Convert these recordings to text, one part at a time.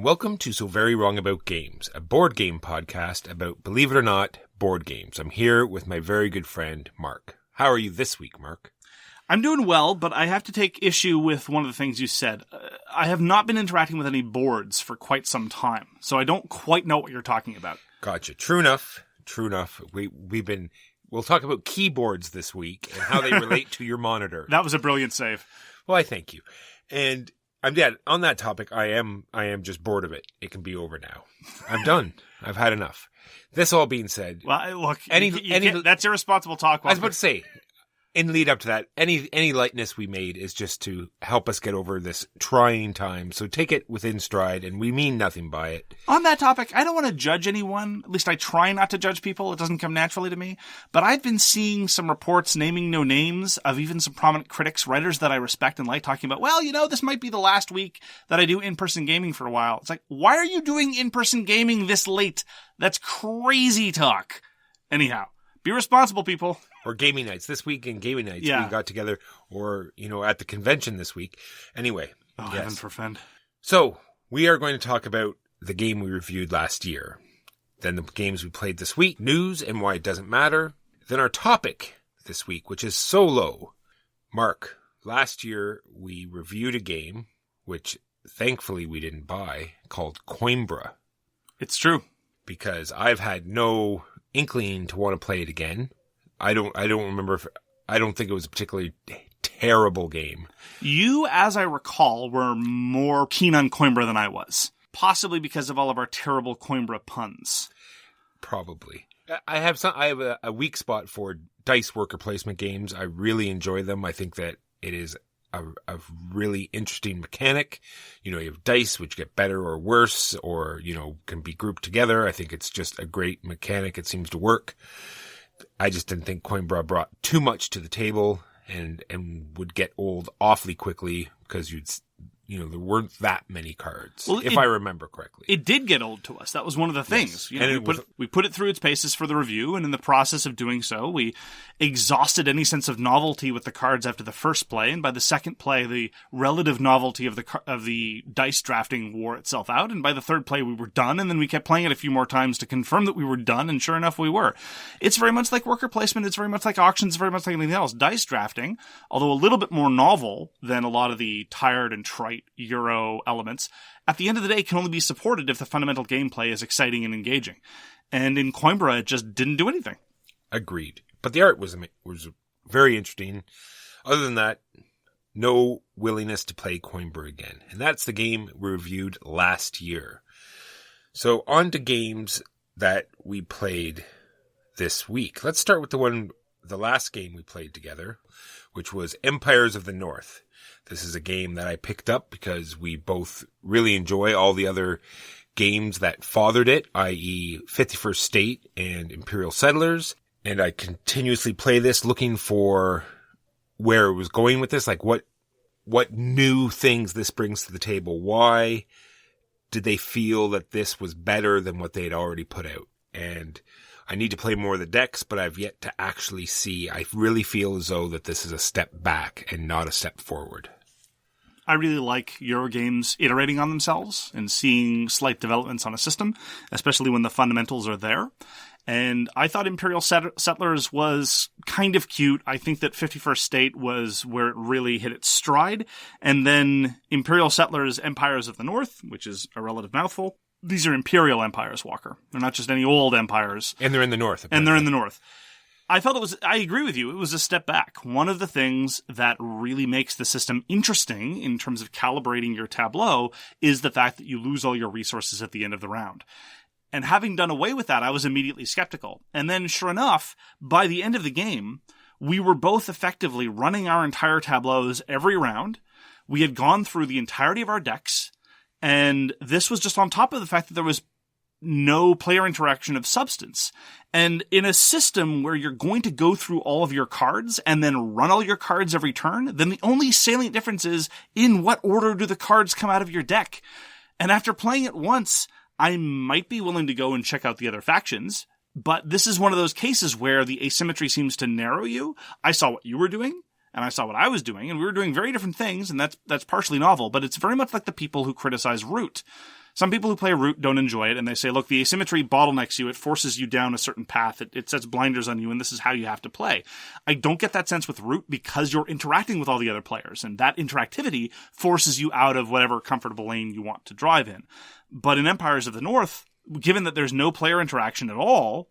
welcome to So Very Wrong About Games, a board game podcast about, believe it or not, board games. I'm here with my very good friend, Mark. How are you this week, Mark? I'm doing well, but I have to take issue with one of the things you said. I have not been interacting with any boards for quite some time, so I don't quite know what you're talking about. Gotcha. True enough. We'll talk about keyboards this week and how they relate to your monitor. That was a brilliant save. Well, I thank you. And on that topic, I am just bored of it. It can be over now. I'm done. I've had enough. This all being said, well, look, that's irresponsible talk. I was about to say, in lead up to that, any lightness we made is just to help us get over this trying time. So take it within stride, and we mean nothing by it. On that topic, I don't want to judge anyone. At least I try not to judge people. It doesn't come naturally to me. But I've been seeing some reports, naming no names, of even some prominent critics, writers that I respect and like, talking about, well, this might be the last week that I do in-person gaming for a while. It's like, why are you doing in-person gaming this late? That's crazy talk. Anyhow, be responsible, people. Or gaming nights. This week in gaming nights, we got together, or, at the convention this week. Anyway. Oh, yes. Heaven forfend. So, we are going to talk about the game we reviewed last year. Then the games we played this week, news and why it doesn't matter. Then our topic this week, which is solo. Mark, last year we reviewed a game, which thankfully we didn't buy, called Coimbra. It's true. Because I've had no inkling to want to play it again. I don't remember I don't think it was a particularly terrible game. You, as I recall, were more keen on Coimbra than I was. Possibly because of all of our terrible Coimbra puns. Probably. I have a weak spot for dice worker placement games. I really enjoy them. I think that it is a really interesting mechanic. You have dice which get better or worse, or, can be grouped together. I think it's just a great mechanic. It seems to work. I just didn't think Coimbra brought too much to the table and would get old awfully quickly because there weren't that many cards, if I remember correctly. It did get old to us. That was one of the things. Yes. We put it through its paces for the review, and in the process of doing so, we exhausted any sense of novelty with the cards after the first play, and by the second play, the relative novelty of the dice drafting wore itself out, and by the third play, we were done, and then we kept playing it a few more times to confirm that we were done, and sure enough, we were. It's very much like worker placement, it's very much like auctions, very much like anything else. Dice drafting, although a little bit more novel than a lot of the tired and trite Euro elements, at the end of the day can only be supported if the fundamental gameplay is exciting and engaging. And in Coimbra, it just didn't do anything. Agreed. But the art was very interesting. Other than that, no willingness to play Coimbra again. And that's the game we reviewed last year. So on to games that we played this week. Let's start with the last game we played together, which was Empires of the North. This is a game that I picked up because we both really enjoy all the other games that fathered it, i.e. 51st State and Imperial Settlers. And I continuously play this looking for where it was going with this, like what new things this brings to the table. Why did they feel that this was better than what they had already put out? And I need to play more of the decks, but I've yet to actually see. I really feel as though that this is a step back and not a step forward. I really like Euro games iterating on themselves and seeing slight developments on a system, especially when the fundamentals are there. And I thought Imperial Settlers was kind of cute. I think that 51st State was where it really hit its stride. And then Imperial Settlers, Empires of the North, which is a relative mouthful. These are Imperial empires, Walker. They're not just any old empires. And they're in the North. Apparently. And they're in the North. I felt I agree with you, it was a step back. One of the things that really makes the system interesting in terms of calibrating your tableau is the fact that you lose all your resources at the end of the round. And having done away with that, I was immediately skeptical. And then, sure enough, by the end of the game, we were both effectively running our entire tableaus every round. We had gone through the entirety of our decks, and this was just on top of the fact that there was no player interaction of substance. And in a system where you're going to go through all of your cards and then run all your cards every turn, then the only salient difference is in what order do the cards come out of your deck. And after playing it once, I might be willing to go and check out the other factions, but this is one of those cases where the asymmetry seems to narrow you. I saw what you were doing, and I saw what I was doing, and we were doing very different things, and that's partially novel, but it's very much like the people who criticize Root. Some people who play Root don't enjoy it, and they say, look, the asymmetry bottlenecks you, it forces you down a certain path, it sets blinders on you, and this is how you have to play. I don't get that sense with Root because you're interacting with all the other players, and that interactivity forces you out of whatever comfortable lane you want to drive in. But in Empires of the North, given that there's no player interaction at all,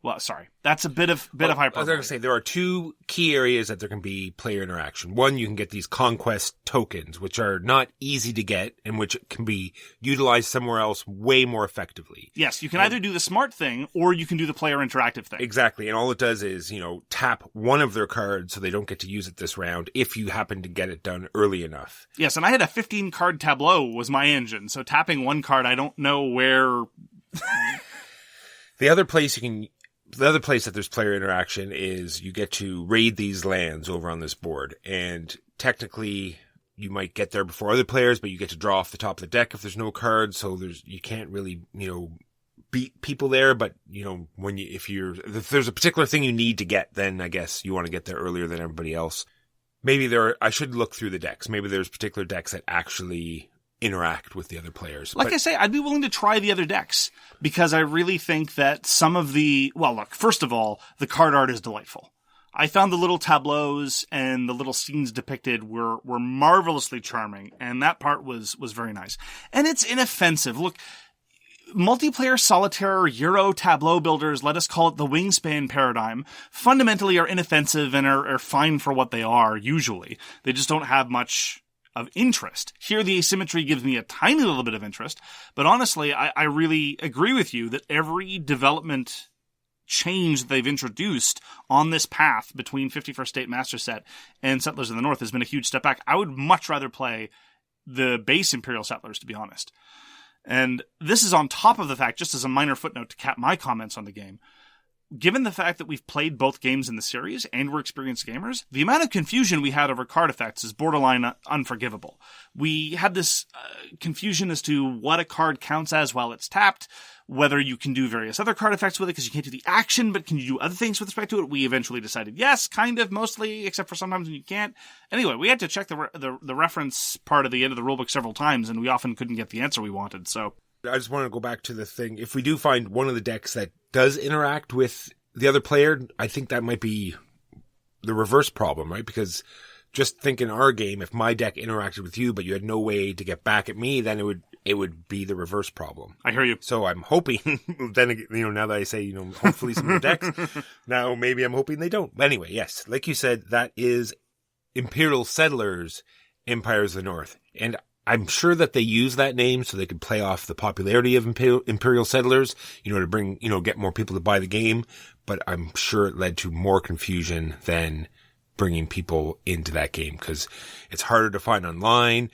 that's a bit of hyperbole. I was going to say, there are two key areas that there can be player interaction. One, you can get these conquest tokens, which are not easy to get and which can be utilized somewhere else way more effectively. Yes, you can either do the smart thing or you can do the player interactive thing. Exactly, and all it does is, tap one of their cards so they don't get to use it this round if you happen to get it done early enough. Yes, and I had a 15-card tableau was my engine, so tapping one card, I don't know where... The other place that there's player interaction is you get to raid these lands over on this board, and technically you might get there before other players, but you get to draw off the top of the deck if there's no cards, so you can't really, beat people there, but if there's a particular thing you need to get, then I guess you want to get there earlier than everybody else. Maybe I should look through the decks. Maybe there's particular decks that actually interact with the other players. I say, I'd be willing to try the other decks because I really think that some of first of all, the card art is delightful. I found the little tableaus and the little scenes depicted were marvelously charming, and that part was very nice. And it's inoffensive. Look, multiplayer solitaire Euro tableau builders, let us call it the wingspan paradigm, fundamentally are inoffensive and are fine for what they are, usually. They just don't have much of interest. Here, the asymmetry gives me a tiny little bit of interest, but honestly, I really agree with you that every development change that they've introduced on this path between 51st State Master Set and Settlers in the North has been a huge step back. I would much rather play the base Imperial Settlers, to be honest. And this is on top of the fact, just as a minor footnote to cap my comments on the game, given the fact that we've played both games in the series and we're experienced gamers, the amount of confusion we had over card effects is borderline unforgivable. We had this confusion as to what a card counts as while it's tapped, whether you can do various other card effects with it because you can't do the action, but can you do other things with respect to it? We eventually decided yes, kind of, mostly, except for sometimes when you can't. Anyway, we had to check the reference part of the end of the rulebook several times, and we often couldn't get the answer we wanted, so... I just want to go back to the thing. If we do find one of the decks that does interact with the other player, I think that might be the reverse problem, right? Because just think in our game, if my deck interacted with you, but you had no way to get back at me, then it would be the reverse problem. I hear you. So I'm hoping, then, now that I say, hopefully some of the decks, now maybe I'm hoping they don't. But anyway, yes, like you said, that is Imperial Settlers, Empires of the North. And I'm sure that they use that name so they could play off the popularity of Imperial Settlers, to bring, get more people to buy the game. But I'm sure it led to more confusion than bringing people into that game because it's harder to find online.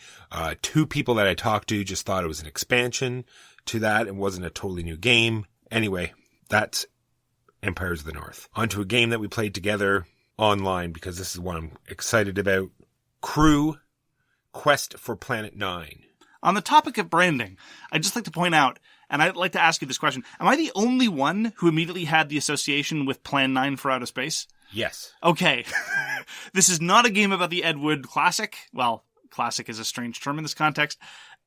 2 people that I talked to just thought it was an expansion to that and wasn't a totally new game. Anyway, that's Empires of the North. On to a game that we played together online because this is one I'm excited about. Crew Quest for Planet 9. On the topic of branding, I'd just like to point out, and I'd like to ask you this question, am I the only one who immediately had the association with Plan 9 for Outer Space? Yes. Okay. This is not a game about the Ed Wood classic. Well, classic is a strange term in this context,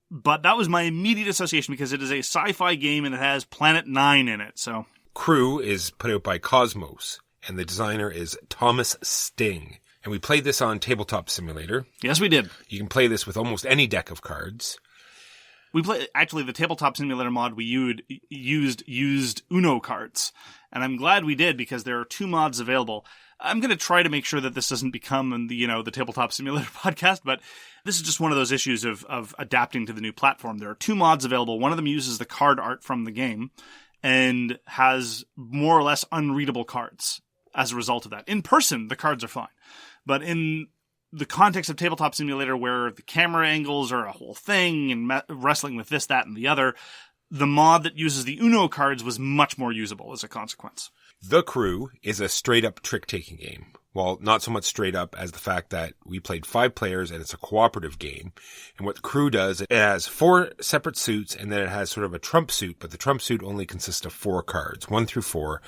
but that was my immediate association because it is a sci-fi game and it has Planet 9 in it, so... Crew is put out by KOSMOS, and the designer is Thomas Sting. And we played this on Tabletop Simulator. Yes, we did. You can play this with almost any deck of cards. Actually, the Tabletop Simulator mod we used Uno cards. And I'm glad we did because there are 2 mods available. I'm going to try to make sure that this doesn't become the Tabletop Simulator podcast, but this is just one of those issues of adapting to the new platform. There are 2 mods available. One of them uses the card art from the game and has more or less unreadable cards as a result of that. In person, the cards are fine. But in the context of Tabletop Simulator, where the camera angles are a whole thing and wrestling with this, that, and the other, the mod that uses the Uno cards was much more usable as a consequence. The Crew is a straight-up trick-taking game. Well, not so much straight up as the fact that we played 5 players and it's a cooperative game. And what the Crew does, it has 4 separate suits and then it has sort of a trump suit, but the trump suit only consists of 4 cards, 1 through 4,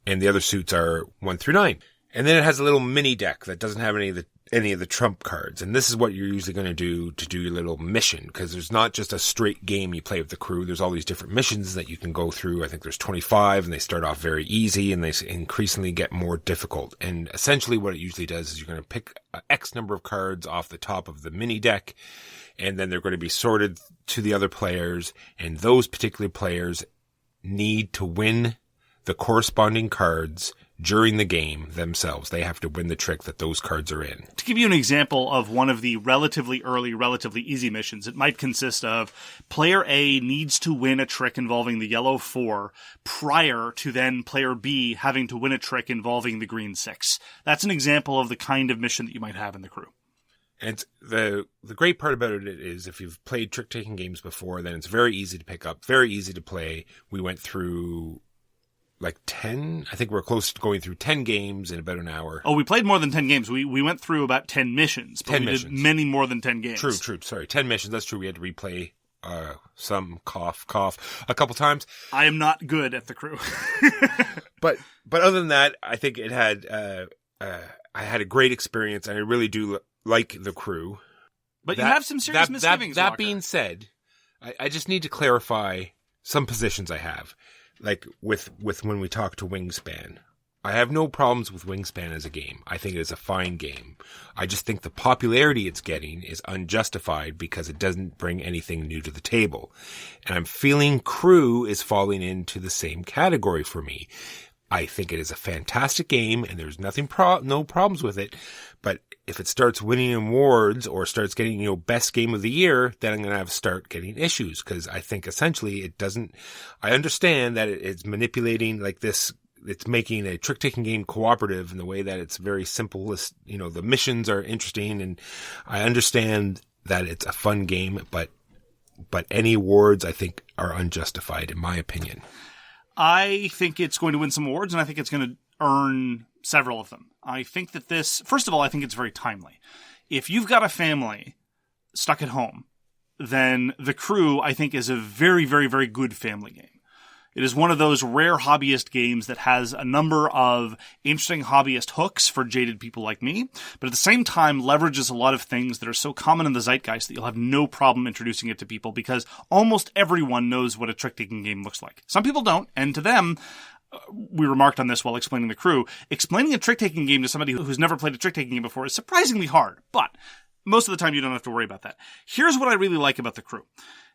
and the other suits are 1 through 9. And then it has a little mini deck that doesn't have any of the any of the trump cards. And this is what you're usually going to do your little mission, because there's not just a straight game you play with the crew. There's all these different missions that you can go through. I think there's 25, and they start off very easy, and they increasingly get more difficult. And essentially what it usually does is you're going to pick X number of cards off the top of the mini deck, and then they're going to be sorted to the other players, and those particular players need to win the corresponding cards during the game themselves. They have to win the trick that those cards are in. To give you an example of one of the relatively early, relatively easy missions, it might consist of player A needs to win a trick involving the yellow 4 prior to then player B having to win a trick involving the green 6. That's an example of the kind of mission that you might have in the crew. And the great part about it is if you've played trick-taking games before, then it's very easy to pick up, very easy to play. We went through like 10, I think we're close to going through 10 games in about an hour. Oh, we played more than 10 games. We went through about 10 missions. But 10 we missions. did many more than 10 games. True. Sorry, 10 missions. That's true. We had to replay some cough a couple times. I am not good at the crew. But other than that, I think it had I had a great experience, and I really do like the crew. But you have some serious misgivings, That Walker. being said, I just need to clarify some positions I have. Like with when we talk to Wingspan, I have no problems with Wingspan as a game. I think it is a fine game. I just think the popularity it's getting is unjustified because it doesn't bring anything new to the table. And I'm feeling Crew is falling into the same category for me. I think it is a fantastic game, and there's no problems with it. But if it starts winning awards or starts getting, best game of the year, then I'm going to have to start getting issues, because I think essentially it doesn't, I understand that it's manipulating like this. It's making a trick-taking game cooperative in the way that it's very simple. The missions are interesting, and I understand that it's a fun game, but any awards I think are unjustified in my opinion. I think it's going to win some awards, and I think it's going to earn several of them. I think that first of all, I think it's very timely. If you've got a family stuck at home, then The Crew, I think, is a very, very, very good family game. It is one of those rare hobbyist games that has a number of interesting hobbyist hooks for jaded people like me, but at the same time leverages a lot of things that are so common in the zeitgeist that you'll have no problem introducing it to people, because almost everyone knows what a trick-taking game looks like. Some people don't, and to them, we remarked on this while explaining The Crew, explaining a trick-taking game to somebody who's never played a trick-taking game before is surprisingly hard, but most of the time you don't have to worry about that. Here's what I really like about The Crew.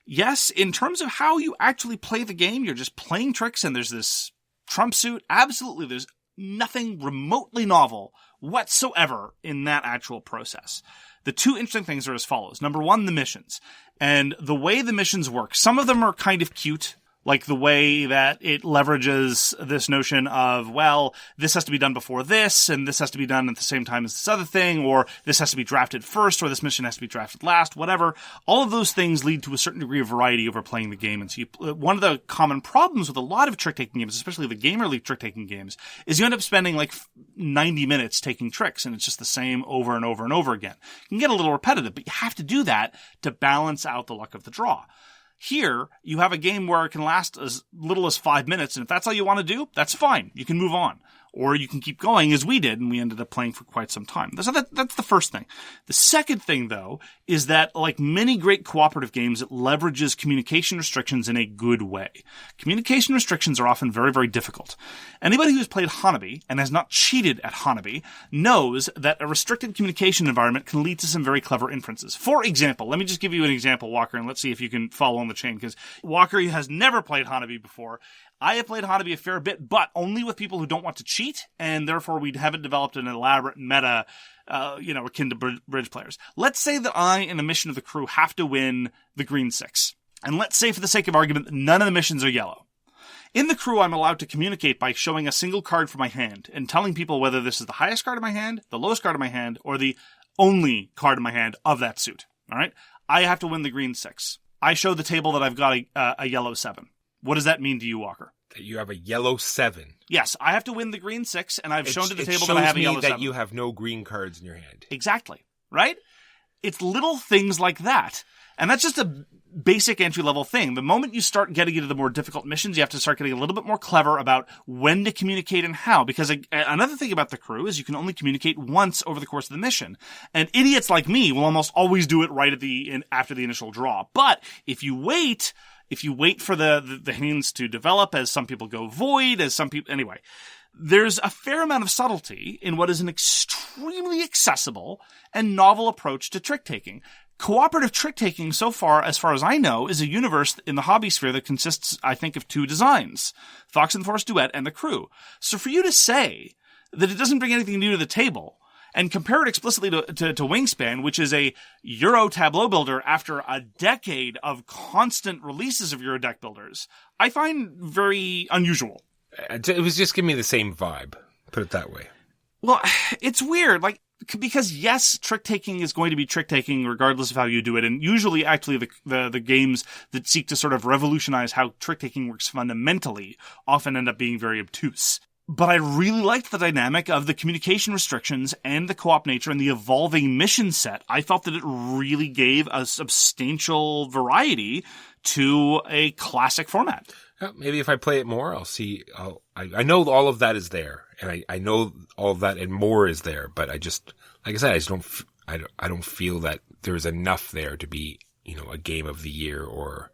Yes, in terms of how you actually play the game, you're just playing tricks and there's this trump suit. Absolutely, there's nothing remotely novel whatsoever in that actual process. The two interesting things are as follows. Number one, the missions. And the way the missions work, some of them are kind of cute, like the way that it leverages this notion of, well, this has to be done before this, and this has to be done at the same time as this other thing, or this has to be drafted first, or this mission has to be drafted last, whatever. All of those things lead to a certain degree of variety over playing the game. And so one of the common problems with a lot of trick-taking games, especially the Gamer League trick-taking games, is you end up spending like 90 minutes taking tricks, and it's just the same over and over and over again. It can get a little repetitive, but you have to do that to balance out the luck of the draw. Here, you have a game where it can last as little as 5 minutes, and if that's all you want to do, that's fine. You can move on. Or you can keep going, as we did, and we ended up playing for quite some time. So that's the first thing. The second thing, though, is that, like many great cooperative games, it leverages communication restrictions in a good way. Communication restrictions are often very, very difficult. Anybody who's played Hanabi and has not cheated at Hanabi knows that a restricted communication environment can lead to some very clever inferences. For example, let me just give you an example, Walker, and let's see if you can follow on the chain, because Walker has never played Hanabi before. I have played Hanabi a fair bit, but only with people who don't want to cheat, and therefore we haven't developed an elaborate meta, akin to bridge players. Let's say that I, in a mission of The Crew, have to win the green 6. And let's say, for the sake of argument, that none of the missions are yellow. In The Crew, I'm allowed to communicate by showing a single card from my hand and telling people whether this is the highest card in my hand, the lowest card in my hand, or the only card in my hand of that suit. All right? I have to win the green 6. I show the table that I've got a yellow 7. What does that mean to you, Walker? That you have a yellow 7. Yes, I have to win the green 6, and I've shown to the table that I have a yellow 7. It shows me that you have no green cards in your hand. Exactly. Right? It's little things like that. And that's just a basic entry-level thing. The moment you start getting into the more difficult missions, you have to start getting a little bit more clever about when to communicate and how. Because another thing about the crew is you can only communicate once over the course of the mission. And idiots like me will almost always do it right after the initial draw. But if you wait for the hands to develop, as some people go void, anyway, there's a fair amount of subtlety in what is an extremely accessible and novel approach to trick-taking. Cooperative trick-taking, so far as I know, is a universe in the hobby sphere that consists, I think, of 2 designs, Fox and the Forest Duet and the crew. So for you to say that it doesn't bring anything new to the table, and compare it explicitly to Wingspan, which is a Euro tableau builder after a decade of constant releases of Euro deck builders, I find very unusual. It was just giving me the same vibe, put it that way. Well, it's weird, because yes, trick-taking is going to be trick-taking regardless of how you do it, and usually actually the games that seek to sort of revolutionize how trick-taking works fundamentally often end up being very obtuse. But I really liked the dynamic of the communication restrictions and the co-op nature and the evolving mission set. I felt that it really gave a substantial variety to a classic format. Well, maybe if I play it more, I'll see. I know all of that is there, and I know all of that and more is there. But I just, like I said, I don't feel that there's enough there to be, a game of the year or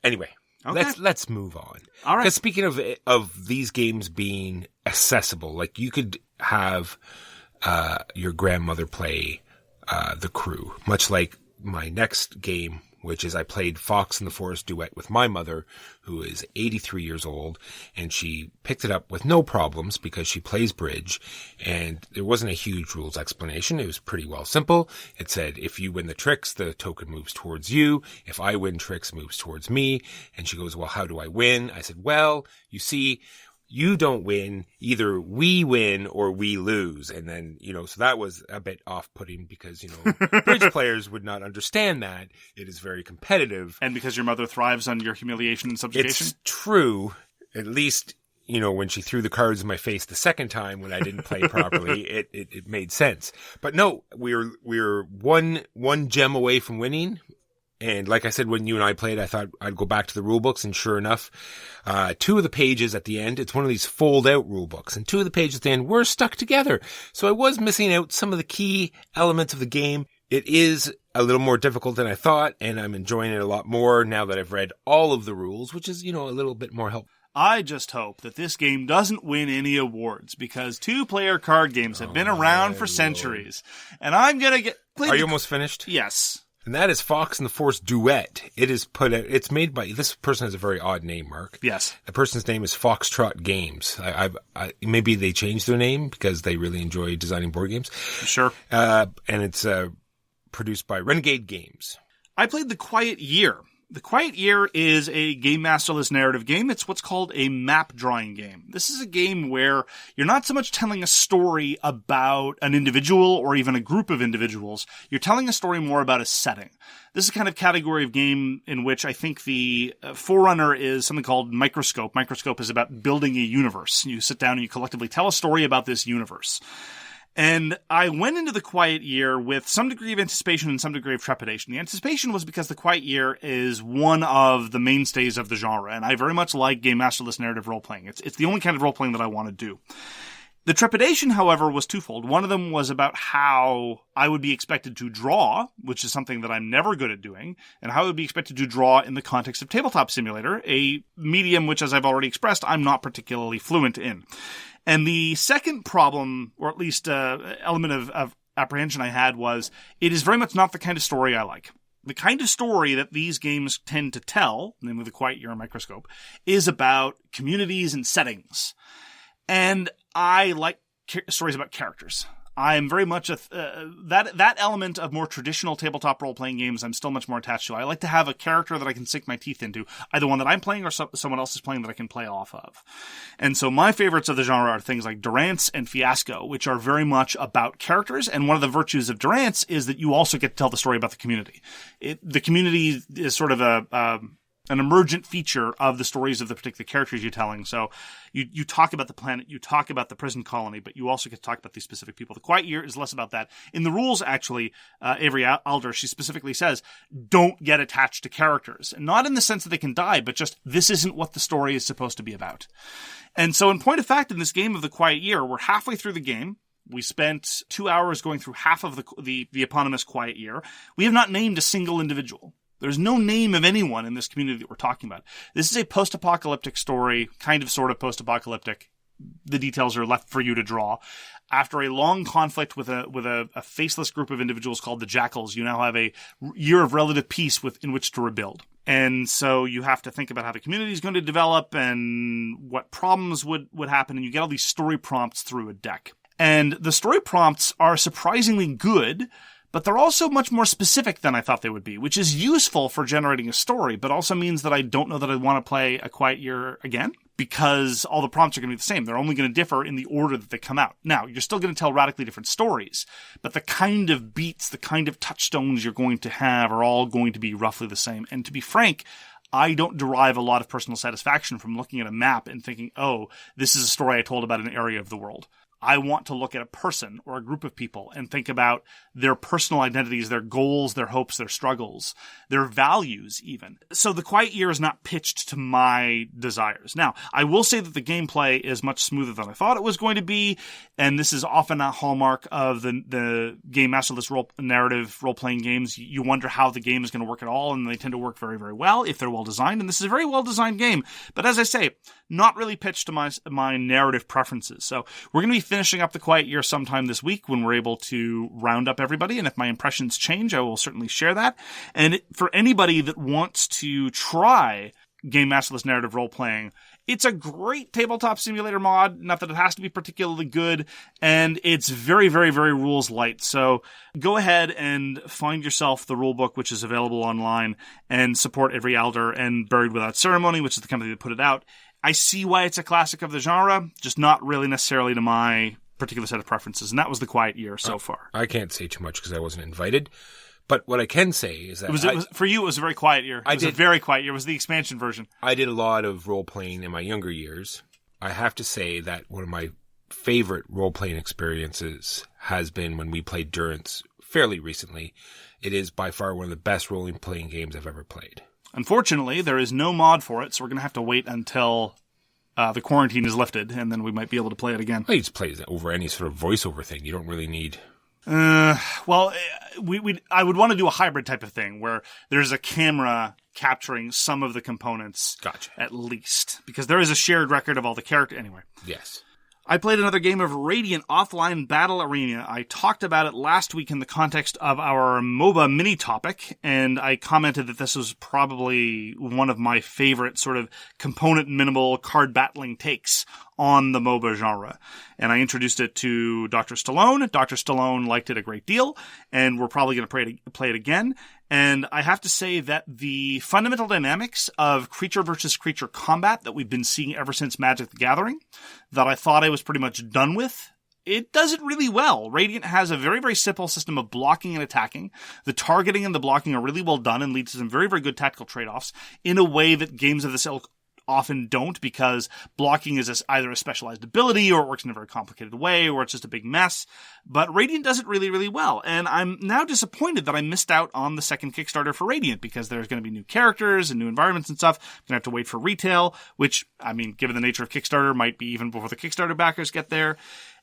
anyway. Okay. Let's move on. All right. Because speaking of these games being accessible, like you could have your grandmother play the crew, much like my next game, which is I played Fox and the Forest Duet with my mother, who is 83 years old, and she picked it up with no problems because she plays bridge, and there wasn't a huge rules explanation. It was pretty well simple. It said, if you win the tricks, the token moves towards you. If I win tricks, it moves towards me. And she goes, well, how do I win? I said, well, you see, you don't win, either we win or we lose. And then, so that was a bit off-putting because, bridge players would not understand that. It is very competitive. And because your mother thrives on your humiliation and subjugation? It's true. At least, when she threw the cards in my face the second time when I didn't play properly, it made sense. But no, we're one gem away from winning. And like I said, when you and I played, I thought I'd go back to the rule books, and sure enough, 2 of the pages at the end, it's one of these fold-out rule books, and 2 of the pages at the end were stuck together. So I was missing out some of the key elements of the game. It is a little more difficult than I thought, and I'm enjoying it a lot more now that I've read all of the rules, which is, a little bit more helpful. I just hope that this game doesn't win any awards, because 2-player card games have been around for centuries. And I'm gonna get... Are you almost finished? Yes. And that is Fox and the Forest Duet. It is it's made by, this person has a very odd name, Mark. Yes. The person's name is Foxtrot Games. Maybe they changed their name because they really enjoy designing board games. Sure. And it's produced by Renegade Games. I played The Quiet Year. The Quiet Year is a game masterless narrative game. It's what's called a map drawing game. This is a game where you're not so much telling a story about an individual or even a group of individuals. You're telling a story more about a setting. This is a kind of category of game in which I think the forerunner is something called Microscope. Microscope is about building a universe. You sit down and you collectively tell a story about this universe. And I went into The Quiet Year with some degree of anticipation and some degree of trepidation. The anticipation was because The Quiet Year is one of the mainstays of the genre, and I very much like game masterless narrative role-playing. It's the only kind of role-playing that I want to do. The trepidation, however, was twofold. One of them was about how I would be expected to draw, which is something that I'm never good at doing, and how I would be expected to draw in the context of Tabletop Simulator, a medium which, as I've already expressed, I'm not particularly fluent in. And the second problem, or at least element of apprehension I had, was it is very much not the kind of story I like. The kind of story that these games tend to tell, namely The Quiet Year and Microscope, is about communities and settings. And I like stories about characters. I'm very much that element of more traditional tabletop role-playing games I'm still much more attached to. I like to have a character that I can sink my teeth into, either one that I'm playing or someone else is playing that I can play off of. And so my favorites of the genre are things like Durance and Fiasco, which are very much about characters, and one of the virtues of Durance is that you also get to tell the story about the community. The community is sort of an emergent feature of the stories of the particular characters you're telling. So you talk about the planet, you talk about the prison colony, but you also get to talk about these specific people. The Quiet Year is less about that. In the rules, actually, Avery Alder, she specifically says, don't get attached to characters. Not in the sense that they can die, but just this isn't what the story is supposed to be about. And so in point of fact, in this game of the Quiet Year, we're halfway through the game. We spent 2 hours going through half of the eponymous Quiet Year. We have not named a single individual. There's no name of anyone in this community that we're talking about. This is a post-apocalyptic story, kind of sort of post-apocalyptic. The details are left for you to draw. After a long conflict with a faceless group of individuals called the Jackals, you now have a year of relative peace in which to rebuild. And so you have to think about how the community is going to develop and what problems would happen, and you get all these story prompts through a deck. And the story prompts are surprisingly good, but they're also much more specific than I thought they would be, which is useful for generating a story, but also means that I don't know that I want to play A Quiet Year again, because all the prompts are going to be the same. They're only going to differ in the order that they come out. Now, you're still going to tell radically different stories, but the kind of beats, the kind of touchstones you're going to have are all going to be roughly the same. And to be frank, I don't derive a lot of personal satisfaction from looking at a map and thinking, oh, this is a story I told about an area of the world. I want to look at a person or a group of people and think about their personal identities, their goals, their hopes, their struggles, their values even. So the Quiet Year is not pitched to my desires. Now, I will say that the gameplay is much smoother than I thought it was going to be, and this is often a hallmark of the game masterless narrative role-playing games. You wonder how the game is going to work at all, and they tend to work very, very well if they're well-designed, and this is a very well-designed game. But as I say, not really pitched to my narrative preferences. So we're going to be finishing up the Quiet Year sometime this week when we're able to round up everybody. And if my impressions change, I will certainly share that. And for anybody that wants to try Game Masterless Narrative Role-Playing, it's a great tabletop simulator mod. Not that it has to be particularly good. And it's very, very, very rules light. So go ahead and find yourself the rulebook, which is available online, and support Avery Alder and Buried Without Ceremony, which is the company that put it out. I see why it's a classic of the genre, just not really necessarily to my particular set of preferences. And that was the Quiet Year so far. I can't say too much because I wasn't invited. But what I can say is that... It was for you, it was a very quiet year. It was a very quiet year. It was the expansion version. I did a lot of role-playing in my younger years. I have to say that one of my favorite role-playing experiences has been when we played Durance fairly recently. It is by far one of the best role-playing games I've ever played. Unfortunately, there is no mod for it, so we're going to have to wait until the quarantine is lifted, and then we might be able to play it again. Well, you just play it over any sort of voiceover thing. You don't really need... I would want to do a hybrid type of thing where there's a camera capturing some of the components. Gotcha. At least. Because there is a shared record of all the character. Anyway. Yes. I played another game of Radiant Offline Battle Arena. I talked about it last week in the context of our MOBA mini topic, and I commented that this was probably one of my favorite sort of component minimal card battling takes on the MOBA genre. And I introduced it to Dr. Stallone. Dr. Stallone liked it a great deal, and we're probably going to play it again. And I have to say that the fundamental dynamics of creature versus creature combat that we've been seeing ever since Magic the Gathering, that I thought I was pretty much done with, it does it really well. Radiant has a very, very simple system of blocking and attacking. The targeting and the blocking are really well done and lead to some very, very good tactical trade-offs in a way that games of this ilk often don't, because blocking is either a specialized ability or it works in a very complicated way or it's just a big mess. But Radiant does it really, really well. And I'm now disappointed that I missed out on the second Kickstarter for Radiant, because there's going to be new characters and new environments and stuff. I'm going to have to wait for retail, which, I mean, given the nature of Kickstarter, might be even before the Kickstarter backers get there.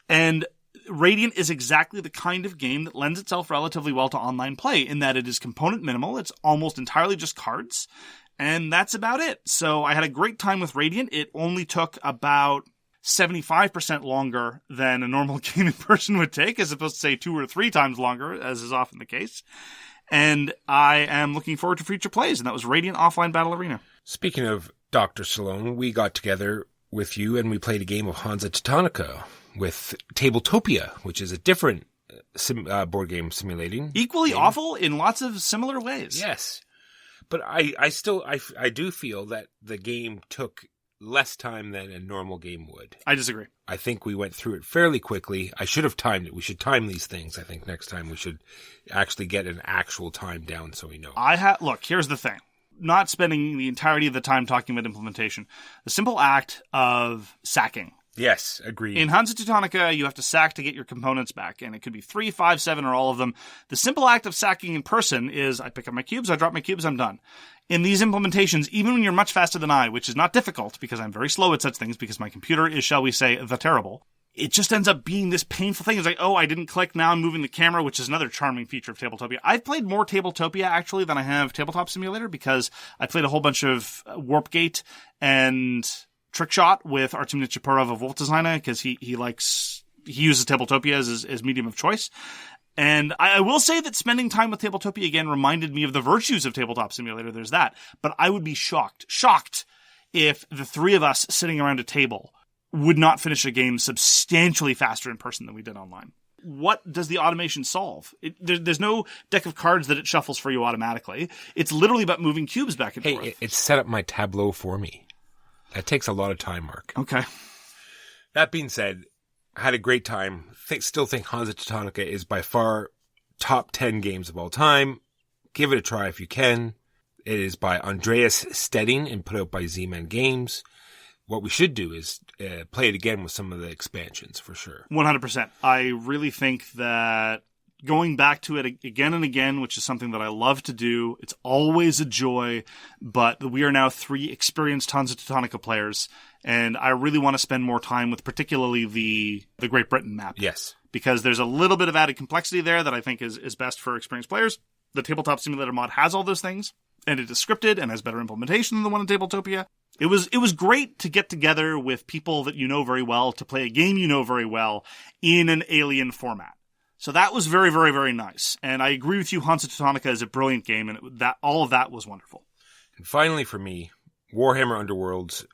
And Radiant is exactly the kind of game that lends itself relatively well to online play, in that it is component minimal. It's almost entirely just cards. And that's about it. So I had a great time with Radiant. It only took about 75% longer than a normal game in person would take, as opposed to, say, 2 or 3 times longer, as is often the case. And I am looking forward to future plays, and that was Radiant Offline Battle Arena. Speaking of Dr. Stallone, we got together with you and we played a game of Hansa Teutonica with Tabletopia, which is a different board game simulating. Equally awful in lots of similar ways. Yes. But I do feel that the game took less time than a normal game would. I disagree. I think we went through it fairly quickly. I should have timed it. We should time these things. I think next time we should actually get an actual time down so we know. Look, here's the thing. not spending the entirety of the time talking about implementation. The simple act of sacking. Yes, agreed. In Hansa Teutonica, you have to sack to get your components back, and it could be 3, 5, 7, or all of them. The simple act of sacking in person is I pick up my cubes, I drop my cubes, I'm done. In these implementations, even when you're much faster than I, which is not difficult because I'm very slow at such things because my computer is, shall we say, the terrible, it just ends up being this painful thing. It's like, oh, I didn't click, now I'm moving the camera, which is another charming feature of Tabletopia. I've played more Tabletopia, actually, than I have Tabletop Simulator because I played a whole bunch of Warpgate and Trickshot with Artem Nichaparov of Wolf Designer because he uses Tabletopia as his medium of choice. And I will say that spending time with Tabletopia again reminded me of the virtues of Tabletop Simulator. There's that. But I would be shocked if the three of us sitting around a table would not finish a game substantially faster in person than we did online. What does the automation solve? There's no deck of cards that it shuffles for you automatically. It's literally about moving cubes back and forth. It set up my tableau for me. That takes a lot of time, Mark. Okay. That being said, I had a great time. Still think Hansa Teutonica is by far top 10 games of all time. Give it a try if you can. It is by Andreas Stedding and put out by Z-Man Games. What we should do is play it again with some of the expansions for sure. 100%. I really think that going back to it again and again, which is something that I love to do, it's always a joy, but we are now 3 experienced Hansa Teutonica players, and I really want to spend more time with particularly the Great Britain map. Yes. Because there's a little bit of added complexity there that I think is best for experienced players. The Tabletop Simulator mod has all those things, and it is scripted and has better implementation than the one in Tabletopia. It was great to get together with people that you know very well, to play a game you know very well in an alien format. So that was very, very, very nice. And I agree with you, Hansa Teutonica is a brilliant game, and all of that was wonderful. And finally for me, Warhammer Underworlds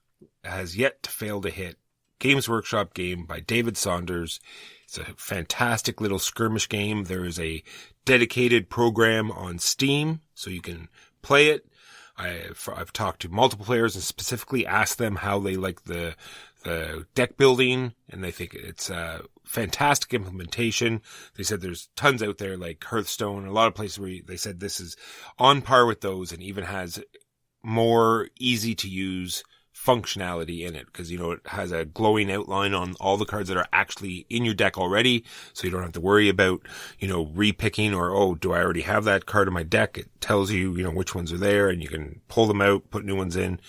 has yet to fail to hit. Games Workshop game by David Saunders. It's a fantastic little skirmish game. There is a dedicated program on Steam, so you can play it. I've talked to multiple players and specifically asked them how they like the deck building, and they think it's a fantastic implementation. They said there's tons out there like Hearthstone, a lot of places where they said this is on par with those and even has more easy to use functionality in it because, you know, it has a glowing outline on all the cards that are actually in your deck already. So you don't have to worry about, you know, repicking or, oh, do I already have that card in my deck? It tells you, you know, which ones are there and you can pull them out, put new ones in.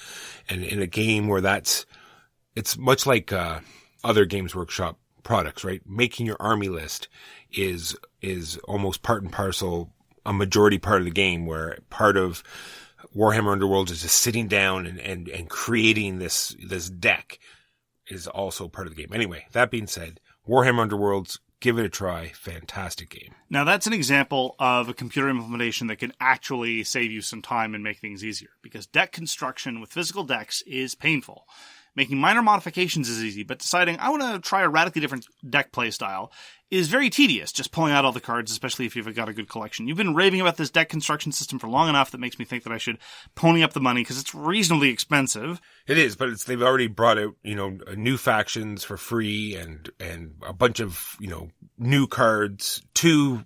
And in a game where it's much like, other Games Workshop products, right? Making your army list is almost part and parcel, a majority part of the game where part of Warhammer Underworld is just sitting down and creating this deck is also part of the game. Anyway, that being said, Warhammer Underworlds, give it a try. Fantastic game. Now that's an example of a computer implementation that can actually save you some time and make things easier because deck construction with physical decks is painful. Making minor modifications is easy, but deciding I want to try a radically different deck play style is very tedious, just pulling out all the cards, especially if you've got a good collection. You've been raving about this deck construction system for long enough that makes me think that I should pony up the money because it's reasonably expensive. It is, but they've already brought out, you know, new factions for free and a bunch of, you know, new cards, 2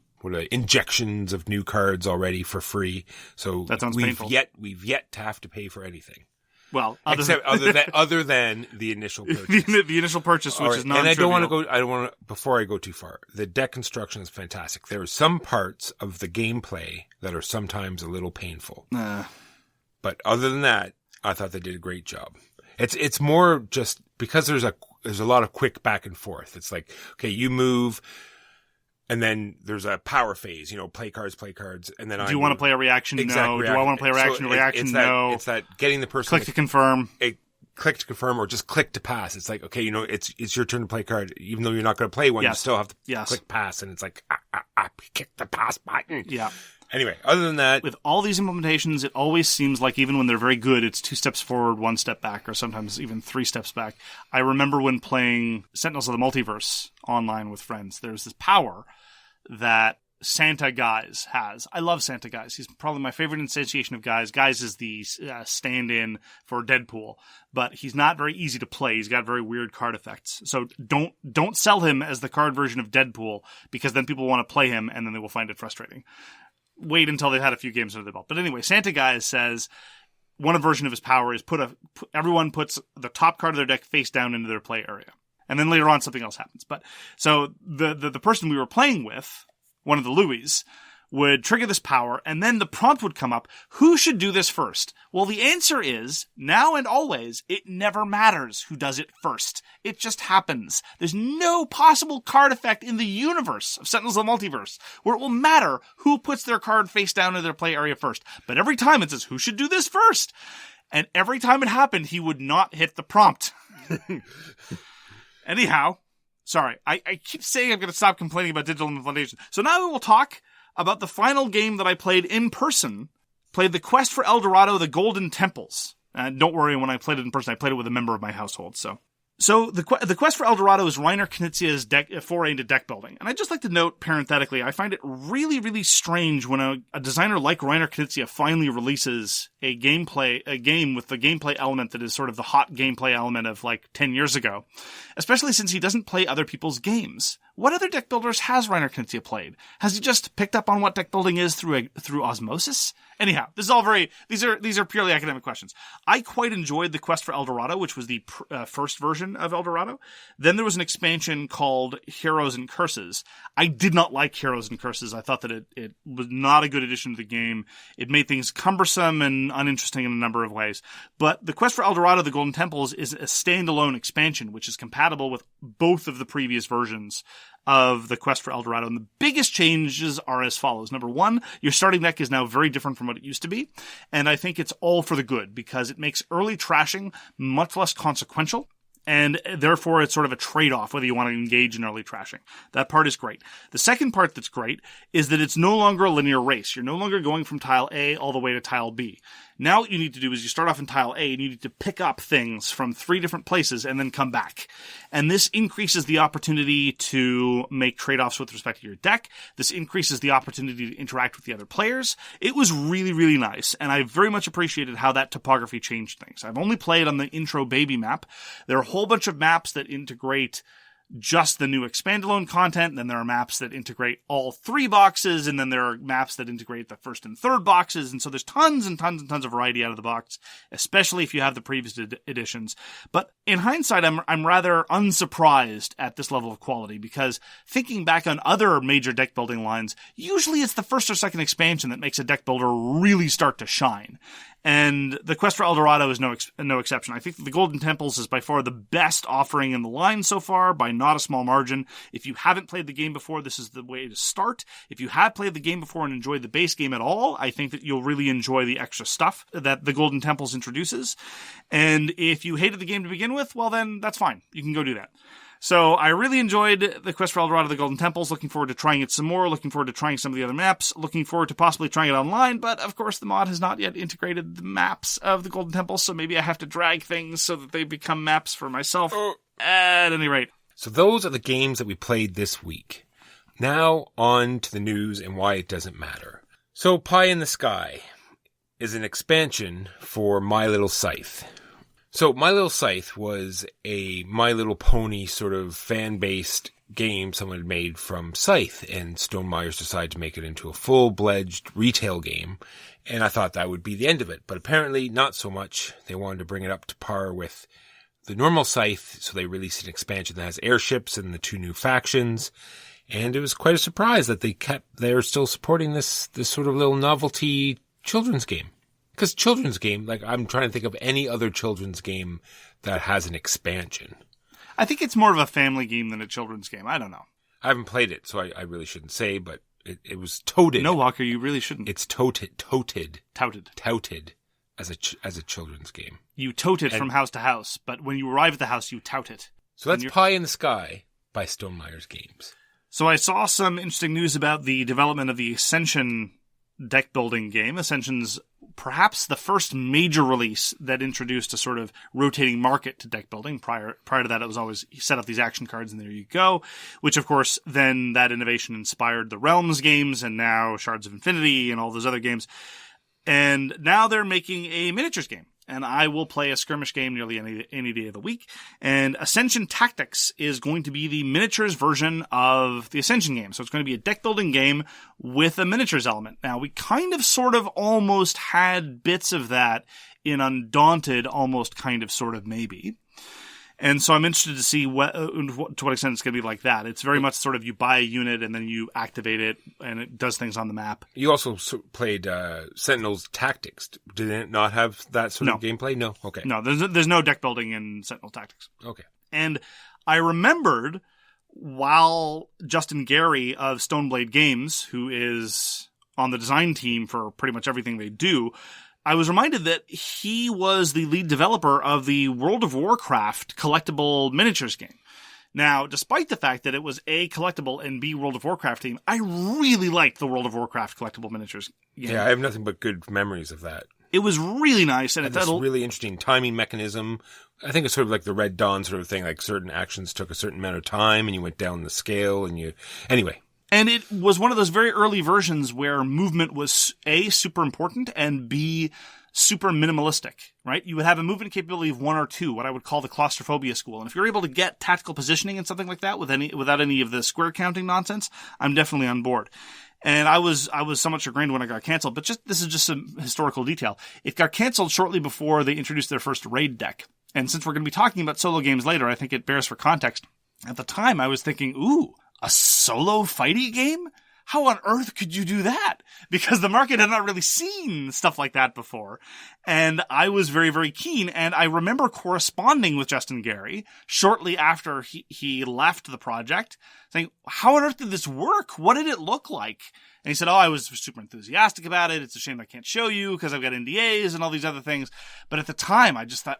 injections of new cards already for free. So that sounds painful. We've yet to have to pay for anything. Well, other than the initial purchase, the initial purchase, which is non-trivial. And I don't want to. Before I go too far, the deck construction is fantastic. There are some parts of the gameplay that are sometimes a little painful, but other than that, I thought they did a great job. It's more just because there's a lot of quick back and forth. It's like, okay, you move. And then there's a power phase, you know, play cards, and then do you want to play a reaction? Exactly, no. Do I want to play a reaction? Reaction? No. It's that getting the person click to confirm. Click to confirm, or just click to pass. It's like, okay, you know, it's your turn to play a card, even though you're not going to play one. Yes. You still have to yes. click pass, and it's like kick the pass button. Yeah. Anyway, other than that, with all these implementations, it always seems like even when they're very good, it's 2 steps forward, 1 step back, or sometimes even 3 steps back. I remember when playing Sentinels of the Multiverse online with friends, there's this power that Santa Guise has. I love Santa Guise. He's probably my favorite instantiation of Guise. Guise is the stand-in for Deadpool, but he's not very easy to play. He's got very weird card effects. So don't sell him as the card version of Deadpool because then people want to play him and then they will find it frustrating. Wait until they've had a few games under their belt. But anyway, Santa Guise says, one version of his power is everyone puts the top card of their deck face down into their play area. And then later on, something else happens. But so the person we were playing with, one of the Louis, would trigger this power, and then the prompt would come up, who should do this first? Well, the answer is, now and always, it never matters who does it first. It just happens. There's no possible card effect in the universe of Sentinels of the Multiverse where it will matter who puts their card face down in their play area first. But every time it says, who should do this first? And every time it happened, he would not hit the prompt. Anyhow, sorry, I keep saying I'm going to stop complaining about digital implementation. So now we will talk about the final game that I played in person. Played the Quest for El Dorado, the Golden Temples. Don't worry, when I played it in person, I played it with a member of my household. So the Quest for El Dorado is Reiner Knizia's foray into deck building. And I'd just like to note, parenthetically, I find it really, really strange when a designer like Reiner Knizia finally releases a game with the gameplay element that is sort of the hot gameplay element of like 10 years ago. Especially since he doesn't play other people's games. What other deck builders has Reiner Knizia played? Has he just picked up on what deck building is through osmosis? Anyhow, these are purely academic questions. I quite enjoyed the Quest for El Dorado, which was the first version of El Dorado. Then there was an expansion called Heroes and Curses. I did not like Heroes and Curses. I thought that it was not a good addition to the game. It made things cumbersome and uninteresting in a number of ways. But the Quest for El Dorado, the Golden Temples, is a standalone expansion, which is compatible with both of the previous versions of the Quest for El Dorado. And the biggest changes are as follows. Number one, your starting deck is now very different from what it used to be. And I think it's all for the good because it makes early trashing much less consequential. And therefore, it's sort of a trade-off whether you want to engage in early trashing. That part is great. The second part that's great is that it's no longer a linear race. You're no longer going from tile A all the way to tile B. Now what you need to do is you start off in tile A and you need to pick up things from 3 different places and then come back. And this increases the opportunity to make trade-offs with respect to your deck. This increases the opportunity to interact with the other players. It was really, really nice, and I very much appreciated how that topography changed things. I've only played on the intro baby map. There are a whole bunch of maps that integrate just the new expandalone content, and then there are maps that integrate all 3 boxes, and then there are maps that integrate the first and third boxes, and so there's tons and tons and tons of variety out of the box, especially if you have the previous editions. But in hindsight, I'm rather unsurprised at this level of quality, because thinking back on other major deck building lines, usually it's the first or second expansion that makes a deck builder really start to shine. And the Quest for El Dorado is no exception. I think that the Golden Temples is by far the best offering in the line so far, by not a small margin. If you haven't played the game before, this is the way to start. If you have played the game before and enjoyed the base game at all, I think that you'll really enjoy the extra stuff that the Golden Temples introduces. And if you hated the game to begin with, well then, that's fine. You can go do that. So I really enjoyed the Quest for El Dorado, the Golden Temples. Looking forward to trying it some more. Looking forward to trying some of the other maps. Looking forward to possibly trying it online. But of course, the mod has not yet integrated the maps of the Golden Temples. So maybe I have to drag things so that they become maps for myself. At any rate. So those are the games that we played this week. Now on to the news and why it doesn't matter. So Pie in the Sky is an expansion for My Little Scythe. So My Little Scythe was a My Little Pony sort of fan-based game someone had made from Scythe, and Stone Myers decided to make it into a full-fledged retail game, and I thought that would be the end of it, but apparently not so much. They wanted to bring it up to par with the normal Scythe, so they released an expansion that has airships and the 2 new factions, and it was quite a surprise that they're still supporting this sort of little novelty children's game. Because children's game, like I'm trying to think of any other children's game that has an expansion. I think it's more of a family game than a children's game. I don't know. I haven't played it, so I really shouldn't say, but it was touted. No, Walker, you really shouldn't. It's touted as a children's game. You tote it from house to house, but when you arrive at the house, you tout it. So that's Pie in the Sky by Stone Myers Games. So I saw some interesting news about the development of the Ascension deck building game. Ascension's perhaps the first major release that introduced a sort of rotating market to deck building. Prior to that, it was always you set up these action cards and there you go, which of course then that innovation inspired the Realms games and now Shards of Infinity and all those other games. And now they're making a miniatures game. And I will play a skirmish game nearly any day of the week. And Ascension Tactics is going to be the miniatures version of the Ascension game. So it's going to be a deck building game with a miniatures element. Now, we kind of sort of almost had bits of that in Undaunted, almost kind of sort of maybe. And so I'm interested to see to what extent it's going to be like that. It's very much sort of you buy a unit and then you activate it and it does things on the map. You also played Sentinel's Tactics. Did it not have that sort of gameplay? No? Okay. No, there's no deck building in Sentinel Tactics. Okay. And I remembered while Justin Gary of Stoneblade Games, who is on the design team for pretty much everything they do, I was reminded that he was the lead developer of the World of Warcraft collectible miniatures game. Now, despite the fact that it was A, collectible, and B, World of Warcraft team, I really liked the World of Warcraft collectible miniatures game. Yeah, I have nothing but good memories of that. It was really nice. And it's a really interesting timing mechanism. I think it's sort of like the Red Dawn sort of thing, like certain actions took a certain amount of time, and you went down the scale, and Anyway. And it was one of those very early versions where movement was A, super important, and B, super minimalistic, right? You would have a movement capability of 1 or 2, what I would call the claustrophobia school. And if you're able to get tactical positioning and something like that without any of the square counting nonsense, I'm definitely on board. And I was somewhat chagrined when it got canceled, but this is just some historical detail. It got canceled shortly before they introduced their first raid deck. And since we're going to be talking about solo games later, I think it bears for context. At the time, I was thinking, ooh, a solo fighty game? How on earth could you do that? Because the market had not really seen stuff like that before. And I was very, very keen. And I remember corresponding with Justin Gary shortly after he left the project, saying, how on earth did this work? What did it look like? And he said, I was super enthusiastic about it. It's a shame I can't show you because I've got NDAs and all these other things. But at the time, I just thought,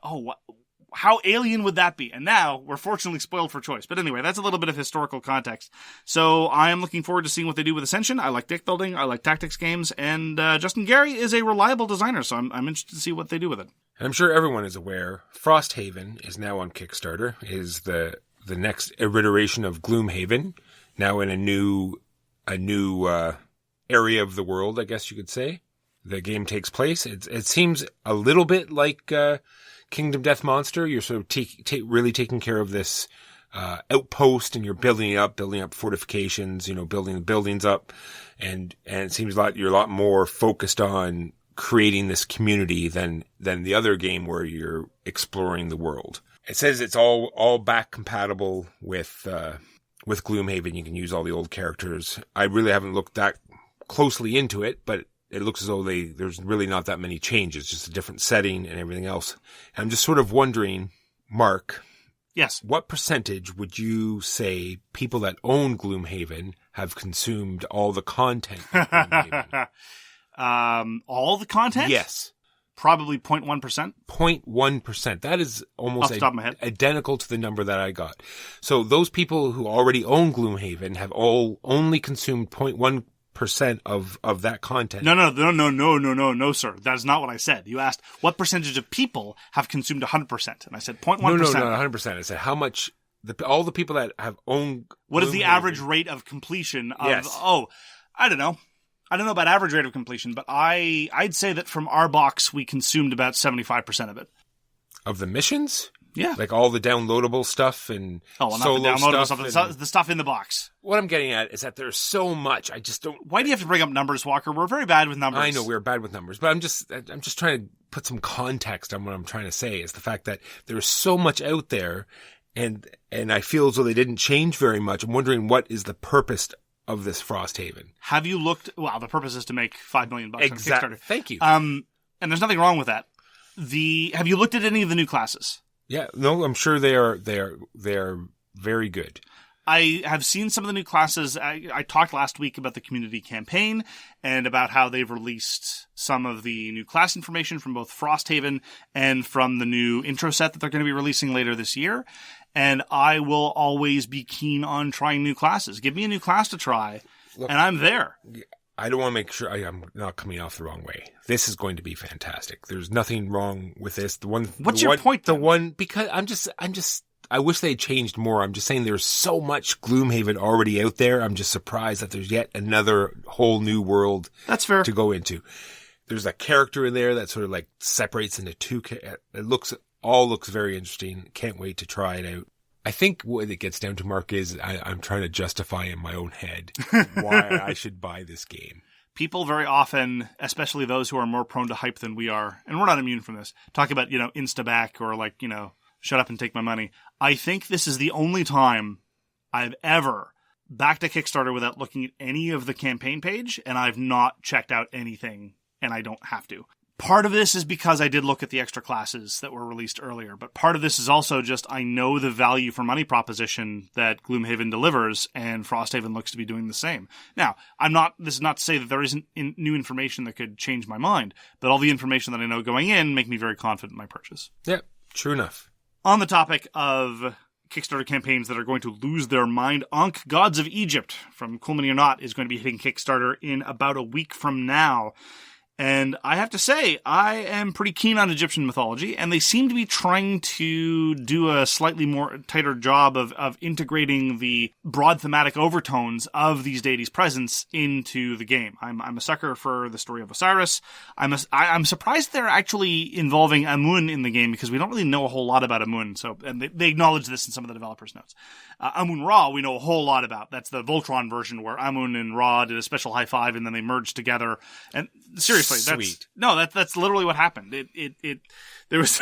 how alien would that be? And now we're fortunately spoiled for choice. But anyway, that's a little bit of historical context. So I am looking forward to seeing what they do with Ascension. I like deck building. I like tactics games. And Justin Gary is a reliable designer, so I'm interested to see what they do with it. And I'm sure everyone is aware, Frosthaven is now on Kickstarter, is the next iteration of Gloomhaven, now in a new area of the world, I guess you could say. The game takes place. It seems a little bit like Kingdom Death Monster. You're sort of really taking care of this outpost, and you're building up fortifications, building the buildings up, and it seems like you're a lot more focused on creating this community than the other game where you're exploring the world. It says it's all back compatible with Gloomhaven. You can use all the old characters. I really haven't looked that closely into it, but it looks as though there's really not that many changes, just a different setting and everything else. And I'm just sort of wondering, Mark. Yes. What percentage would you say people that own Gloomhaven have consumed all the content of Gloomhaven? All the content? Yes. Probably 0.1%. 0.1%. That is almost off the top of my head, identical to the number that I got. So those people who already own Gloomhaven have only consumed 0.1% of that content. No, sir. That is not what I said. You asked what percentage of people have consumed 100%, and I said 0.1%. No, not 100%. I said how much all the people that have owned. What is the average rate of completion of? Yes. Oh, I don't know. I don't know about average rate of completion, but I'd say that from our box we consumed about 75% of it. Of the missions? Yeah. Like all the downloadable stuff and not solo the downloadable stuff. The stuff in the box. What I'm getting at is that there's so much. I just don't. Why do you have to bring up numbers, Walker? We're very bad with numbers. I know we're bad with numbers, but I'm just trying to put some context on what I'm trying to say. Is the fact that there's so much out there, and I feel as though they didn't change very much. I'm wondering what is the purpose of this Frosthaven. Have you looked? Well, the purpose is to make $5 million on Kickstarter. Thank you. And there's nothing wrong with that. Have you looked at any of the new classes? Yeah, no, I'm sure they are very good. I have seen some of the new classes. I talked last week about the community campaign and about how they've released some of the new class information from both Frosthaven and from the new intro set that they're going to be releasing later this year. And I will always be keen on trying new classes. Give me a new class to try, and I'm there. I don't want to make sure I'm not coming off the wrong way. This is going to be fantastic. There's nothing wrong with this. What's your point? Because I wish they changed more. I'm just saying there's so much Gloomhaven already out there. I'm just surprised that there's yet another whole new world. That's fair. To go into. There's a character in there that sort of like separates into two. It looks very interesting. Can't wait to try it out. I think what it gets down to, Mark, is I'm trying to justify in my own head why I should buy this game. people very often, especially those who are more prone to hype than we are, and we're not immune from this, talk about, insta-back or shut up and take my money. I think this is the only time I've ever backed a Kickstarter without looking at any of the campaign page, and I've not checked out anything, and I don't have to. Part of this is because I did look at the extra classes that were released earlier, but part of this is also just I know the value for money proposition that Gloomhaven delivers, and Frosthaven looks to be doing the same. Now, this is not to say that there isn't new information that could change my mind, but all the information that I know going in make me very confident in my purchase. Yeah, true enough. On the topic of Kickstarter campaigns that are going to lose their mind, Ankh Gods of Egypt from Cool Mini or Not is going to be hitting Kickstarter in about a week from now. And I have to say, I am pretty keen on Egyptian mythology, and they seem to be trying to do a slightly more tighter job of integrating the broad thematic overtones of these deities' presence into the game. I'm a sucker for the story of Osiris. I'm surprised they're actually involving Amun in the game, because we don't really know a whole lot about Amun. So, and they acknowledge this in some of the developers' notes. Amun-Ra we know a whole lot about. That's the Voltron version where Amun and Ra did a special high five, and then they merged together. And seriously, that's literally what happened. There was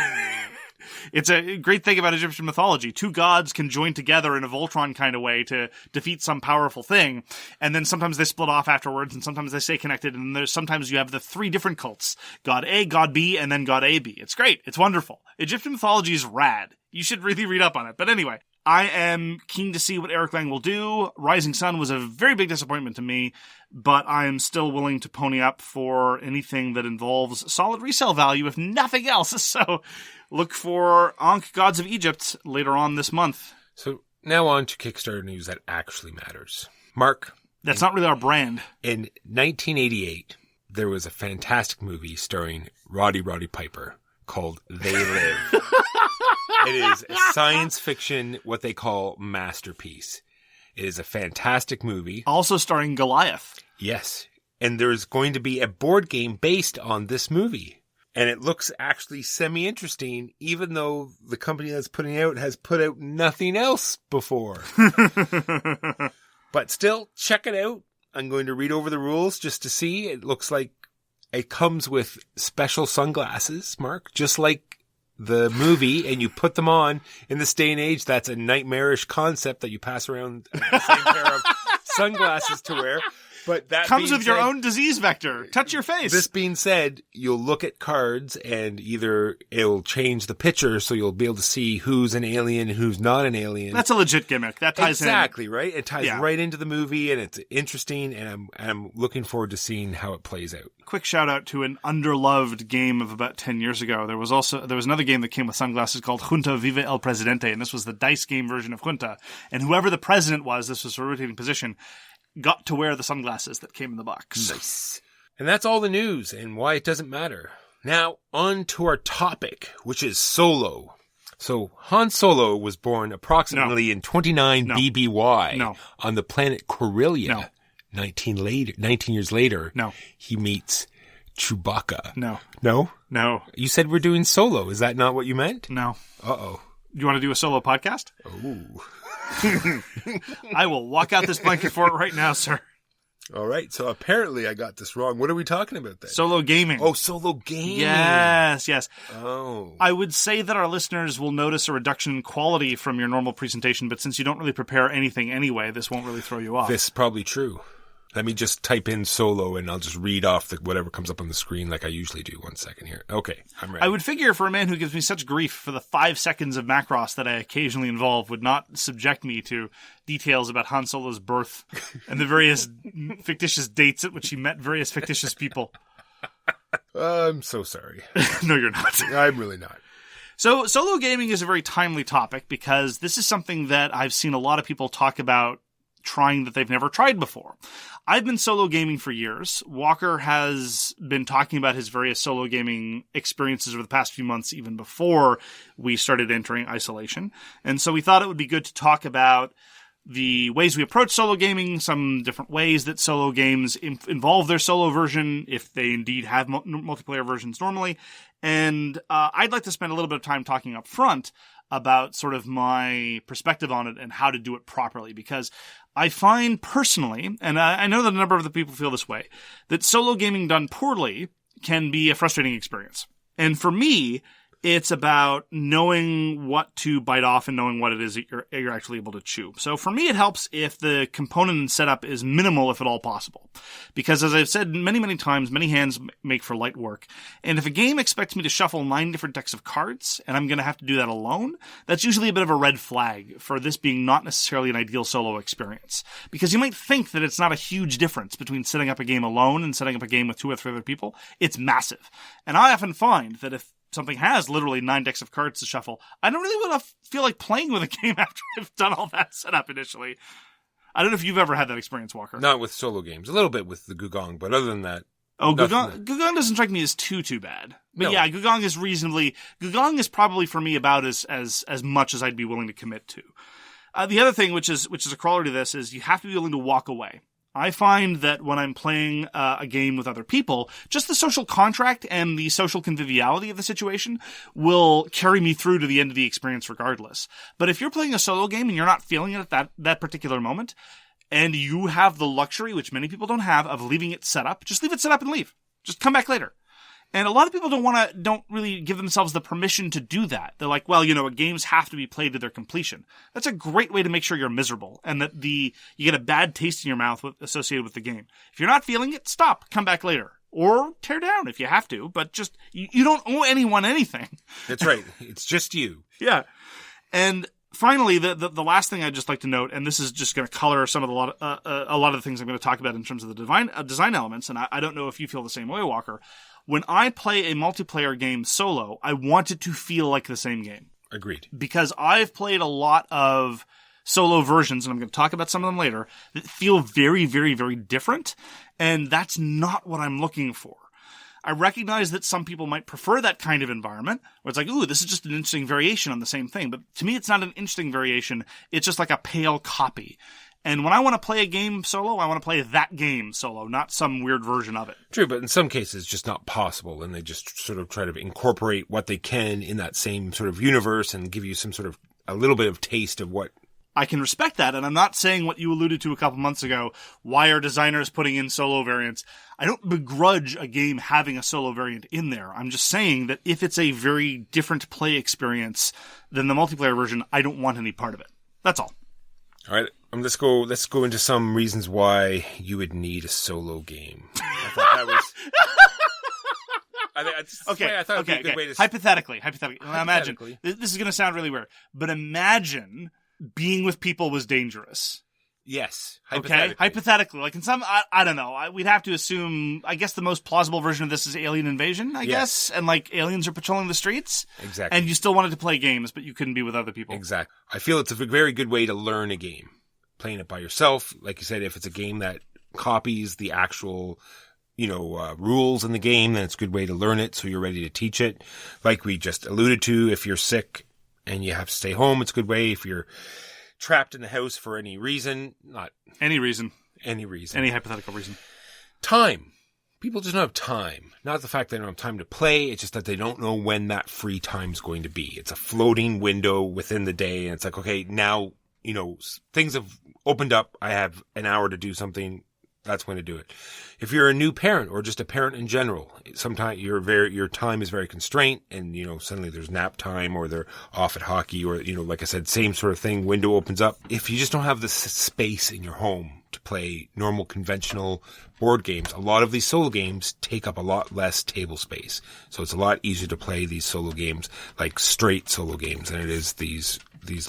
it's a great thing about Egyptian mythology. Two gods can join together in a Voltron kind of way to defeat some powerful thing, and then sometimes they split off afterwards, and sometimes they stay connected, and sometimes you have the three different cults: God A, God B, and then God AB. It's great. It's wonderful. Egyptian mythology is rad. You should really read up on it. But anyway, I am keen to see what Eric Lang will do. Rising Sun was a very big disappointment to me, but I am still willing to pony up for anything that involves solid resale value, if nothing else. So look for Ankh Gods of Egypt later on this month. So now on to Kickstarter news that actually matters. Mark. That's not really our brand. In 1988, there was a fantastic movie starring Roddy Piper called They Live. It is a science fiction, what they call masterpiece. It is a fantastic movie. Also starring Goliath. Yes. And there's going to be a board game based on this movie. And it looks actually semi-interesting, even though the company that's putting it out has put out nothing else before. But still, check it out. I'm going to read over the rules just to see. It looks like it comes with special sunglasses, Mark, just like the movie, and you put them on. In this day and age, that's a nightmarish concept that you pass around the same pair of sunglasses to wear. But that comes with your own disease vector. Touch your face. This being said, you'll look at cards and either it'll change the picture so you'll be able to see who's an alien, who's not an alien. That's a legit gimmick. That ties exactly, right? It ties right into the movie, and it's interesting, and I'm looking forward to seeing how it plays out. Quick shout out to an underloved game of about 10 years ago. There was another game that came with sunglasses called Junta Vive el Presidente, and this was the dice game version of Junta. And whoever the president was, this was a rotating position, got to wear the sunglasses that came in the box. Nice. And that's all the news and why it doesn't matter. Now, on to our topic, which is Solo. So, Han Solo was born approximately in 29 BBY on the planet Corellia. 19 years later, he meets Chewbacca. No? You said we're doing Solo. Is that not what you meant? No. Uh-oh. You want to do a solo podcast? Oh. I will walk out this blanket for it right now, sir. All right. So apparently I got this wrong. What are we talking about then? Solo gaming. Oh, solo gaming. Yes. Oh. I would say that our listeners will notice a reduction in quality from your normal presentation, but since you don't really prepare anything anyway, this won't really throw you off. This is probably true. Let me just type in Solo and I'll just read off whatever comes up on the screen like I usually do. 1 second here. Okay, I'm ready. I would figure for a man who gives me such grief for the 5 seconds of Macross that I occasionally involve would not subject me to details about Han Solo's birth and the various fictitious dates at which he met various fictitious people. I'm so sorry. No, you're not. I'm really not. So solo gaming is a very timely topic because this is something that I've seen a lot of people talk about trying that they've never tried before. I've been solo gaming for years. Walker has been talking about his various solo gaming experiences over the past few months, even before we started entering isolation. And so we thought it would be good to talk about the ways we approach solo gaming, some different ways that solo games involve their solo version, if they indeed have multiplayer versions normally. And I'd like to spend a little bit of time talking up front about sort of my perspective on it and how to do it properly, because I find personally, and I know that a number of the people feel this way, that solo gaming done poorly can be a frustrating experience. And for me, it's about knowing what to bite off and knowing what it is that you're actually able to chew. So for me, it helps if the component setup is minimal, if at all possible. Because as I've said many, many times, many hands make for light work. And if a game expects me to shuffle 9 different decks of cards, and I'm going to have to do that alone, that's usually a bit of a red flag for this being not necessarily an ideal solo experience. Because you might think that it's not a huge difference between setting up a game alone and setting up a game with 2 or 3 other people. It's massive. And I often find that if something has literally 9 decks of cards to shuffle, I don't really want to feel like playing with a game after I've done all that setup initially. I don't know if you've ever had that experience, Walker. Not with solo games. A little bit with the Gugong, but other than that... Oh, Gugong doesn't strike me as too bad. But no. Yeah, Gugong is probably for me about as much as I'd be willing to commit to. The other thing, which is a corollary to this, is you have to be willing to walk away. I find that when I'm playing a game with other people, just the social contract and the social conviviality of the situation will carry me through to the end of the experience regardless. But if you're playing a solo game and you're not feeling it at that particular moment, and you have the luxury, which many people don't have, of leaving it set up, just leave it set up and leave. Just come back later. And a lot of people don't really give themselves the permission to do that. They're like, well, games have to be played to their completion. That's a great way to make sure you're miserable and that you get a bad taste in your mouth associated with the game. If you're not feeling it, stop, come back later. Or tear down if you have to, but just, you don't owe anyone anything. That's right. It's just you. Yeah. And finally, the last thing I'd just like to note, and this is just going to color some of a lot of the things I'm going to talk about in terms of the design elements, and I don't know if you feel the same way, Walker. When I play a multiplayer game solo, I want it to feel like the same game. Agreed. Because I've played a lot of solo versions, and I'm going to talk about some of them later, that feel very, very, very different, and that's not what I'm looking for. I recognize that some people might prefer that kind of environment, where it's like, ooh, this is just an interesting variation on the same thing. But to me, it's not an interesting variation. It's just like a pale copy. And when I want to play a game solo, I want to play that game solo, not some weird version of it. True, but in some cases, it's just not possible. And they just sort of try to incorporate what they can in that same sort of universe and give you some sort of a little bit of taste of what... I can respect that, and I'm not saying what you alluded to a couple months ago. Why are designers putting in solo variants? I don't begrudge a game having a solo variant in there. I'm just saying that if it's a very different play experience than the multiplayer version, I don't want any part of it. That's all. All right, let's go into some reasons why you would need a solo game. I thought that was... I thought it would be a good way to... Hypothetically. Now imagine, this is going to sound really weird, but imagine being with people was dangerous. Yes. Hypothetically. Okay? Hypothetically. Like in some, I don't know, we'd have to assume, I guess the most plausible version of this is alien invasion, I guess. And like aliens are patrolling the streets. Exactly. And you still wanted to play games, but you couldn't be with other people. Exactly. I feel it's a very good way to learn a game. Playing it by yourself. Like you said, if it's a game that copies the actual, rules in the game, then it's a good way to learn it so you're ready to teach it. Like we just alluded to, if you're sick and you have to stay home, it's a good way. If you're trapped in the house for any reason, not any reason, any hypothetical reason. Time. People just don't have time. Not the fact they don't have time to play. It's just that they don't know when that free time's going to be. It's a floating window within the day. And it's like, okay, now, things have opened up. I have an hour to do something. That's when to do it. If you're a new parent or just a parent in general, sometimes your time is very constrained and, suddenly there's nap time or they're off at hockey or, like I said, same sort of thing, window opens up. If you just don't have the space in your home to play normal conventional board games, a lot of these solo games take up a lot less table space. So it's a lot easier to play these solo games like straight solo games than it is these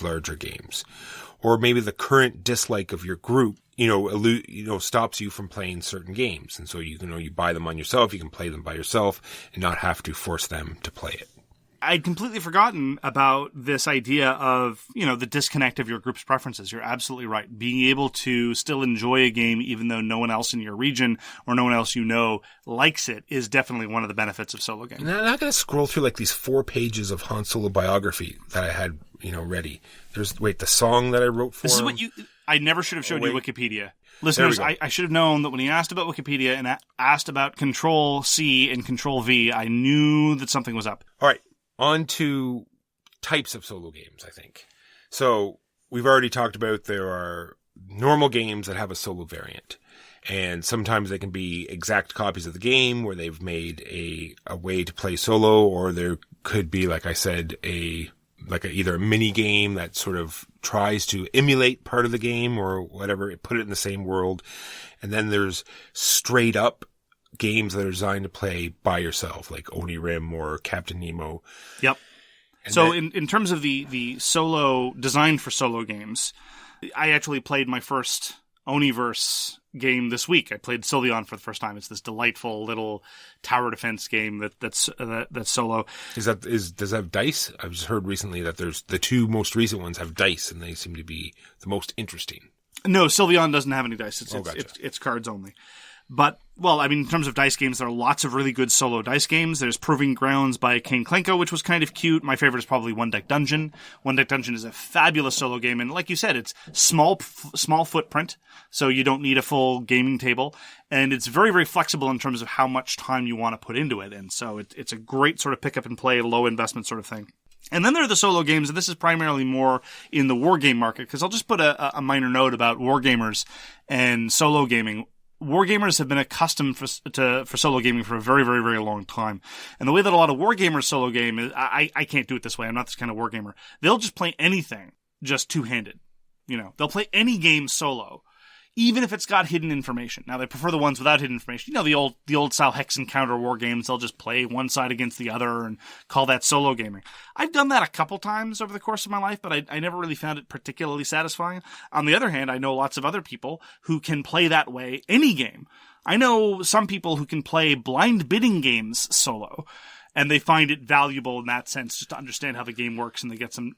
larger games. Or maybe the current dislike of your group, stops you from playing certain games. And so, you buy them on yourself, you can play them by yourself and not have to force them to play it. I'd completely forgotten about this idea of, the disconnect of your group's preferences. You're absolutely right. Being able to still enjoy a game even though no one else in your region or no one else likes it is definitely one of the benefits of solo gaming. And I'm not going to scroll through like these 4 pages of Han Solo biography that I had, ready. There's, the song that I wrote for him. This is I never should have showed you Wikipedia. Listeners, I should have known that when he asked about Wikipedia and asked about Control-C and Control-V, I knew that something was up. All right. On to types of solo games, I think. So we've already talked about there are normal games that have a solo variant. And sometimes they can be exact copies of the game where they've made a way to play solo, or there could be, like I said, either a mini game that sort of tries to emulate part of the game or whatever, put it in the same world. And then there's straight up games that are designed to play by yourself, like Onirim or Captain Nemo. Yep. And so in terms of the solo, designed for solo games, I actually played my first Oniverse game this week. I played Sylveon for the first time. It's this delightful little tower defense game that's solo. Does that have dice? I've just heard recently that there's the two most recent ones have dice, and they seem to be the most interesting. No, Sylveon doesn't have any dice. Gotcha. It's cards only. But, well, I mean, in terms of dice games, there are lots of really good solo dice games. There's Proving Grounds by Kane Klenko, which was kind of cute. My favorite is probably One Deck Dungeon. One Deck Dungeon is a fabulous solo game, and like you said, it's small footprint, so you don't need a full gaming table, and it's very, very flexible in terms of how much time you want to put into it, and so it's a great sort of pick up and play, low investment sort of thing. And then there are the solo games, and this is primarily more in the wargame market, because I'll just put a minor note about wargamers and solo gaming. Wargamers have been accustomed for solo gaming for a very, very, very long time. And the way that a lot of wargamers solo game is, I can't do it this way. I'm not this kind of wargamer. They'll just play anything just two-handed. They'll play any game solo, even if it's got hidden information. Now, they prefer the ones without hidden information. The old style hex and counter war games, they'll just play one side against the other and call that solo gaming. I've done that a couple times over the course of my life, but I never really found it particularly satisfying. On the other hand, I know lots of other people who can play that way any game. I know some people who can play blind bidding games solo, and they find it valuable in that sense, just to understand how the game works, and they get some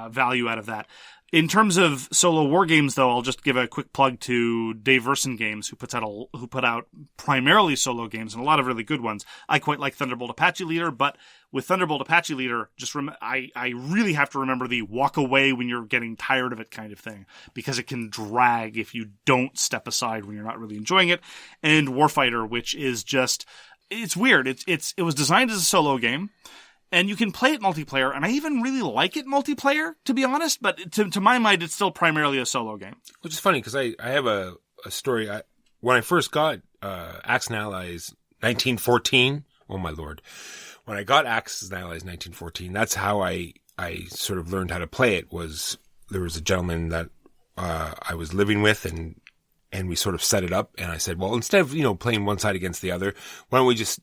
value out of that. In terms of solo war games, though, I'll just give a quick plug to Dave Verson Games, who put out primarily solo games and a lot of really good ones. I quite like Thunderbolt Apache Leader, but with Thunderbolt Apache Leader, I really have to remember the walk away when you're getting tired of it kind of thing, because it can drag if you don't step aside when you're not really enjoying it. And Warfighter, which is just, it's weird. It was designed as a solo game. And you can play it multiplayer, and I even really like it multiplayer, to be honest, but to my mind, it's still primarily a solo game. Which is funny, because I have a story. When I first got Axis and Allies 1914, oh my lord. When I got Axis and Allies 1914, that's how I sort of learned how to play it. There was a gentleman that I was living with, and we sort of set it up, and I said, well, instead of, playing one side against the other, why don't we just,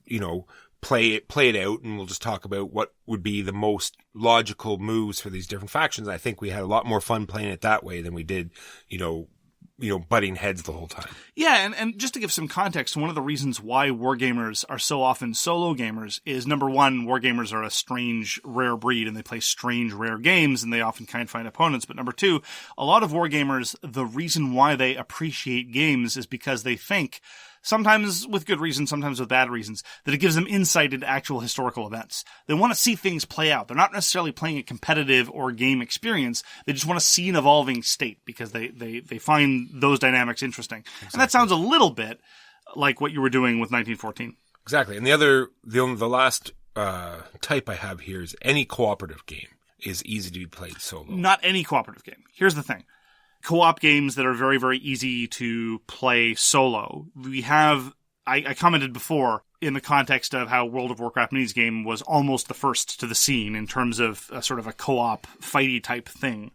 play it out, and we'll just talk about what would be the most logical moves for these different factions. I think we had a lot more fun playing it that way than we did, butting heads the whole time. Yeah, and just to give some context, one of the reasons why wargamers are so often solo gamers is, number one, wargamers are a strange, rare breed, and they play strange, rare games, and they often can't find opponents. But number two, a lot of wargamers, the reason why they appreciate games is because they think, sometimes with good reasons, sometimes with bad reasons, that it gives them insight into actual historical events. They want to see things play out. They're not necessarily playing a competitive or game experience. They just want to see an evolving state because they find those dynamics interesting. Exactly. And that sounds a little bit like what you were doing with 1914. Exactly. And the last type I have here is any cooperative game is easy to be played solo. Not any cooperative game. Here's the thing. Co-op games that are very, very easy to play solo. We have, I commented before in the context of how World of Warcraft minis game was almost the first to the scene in terms of sort of a co-op fighty type thing.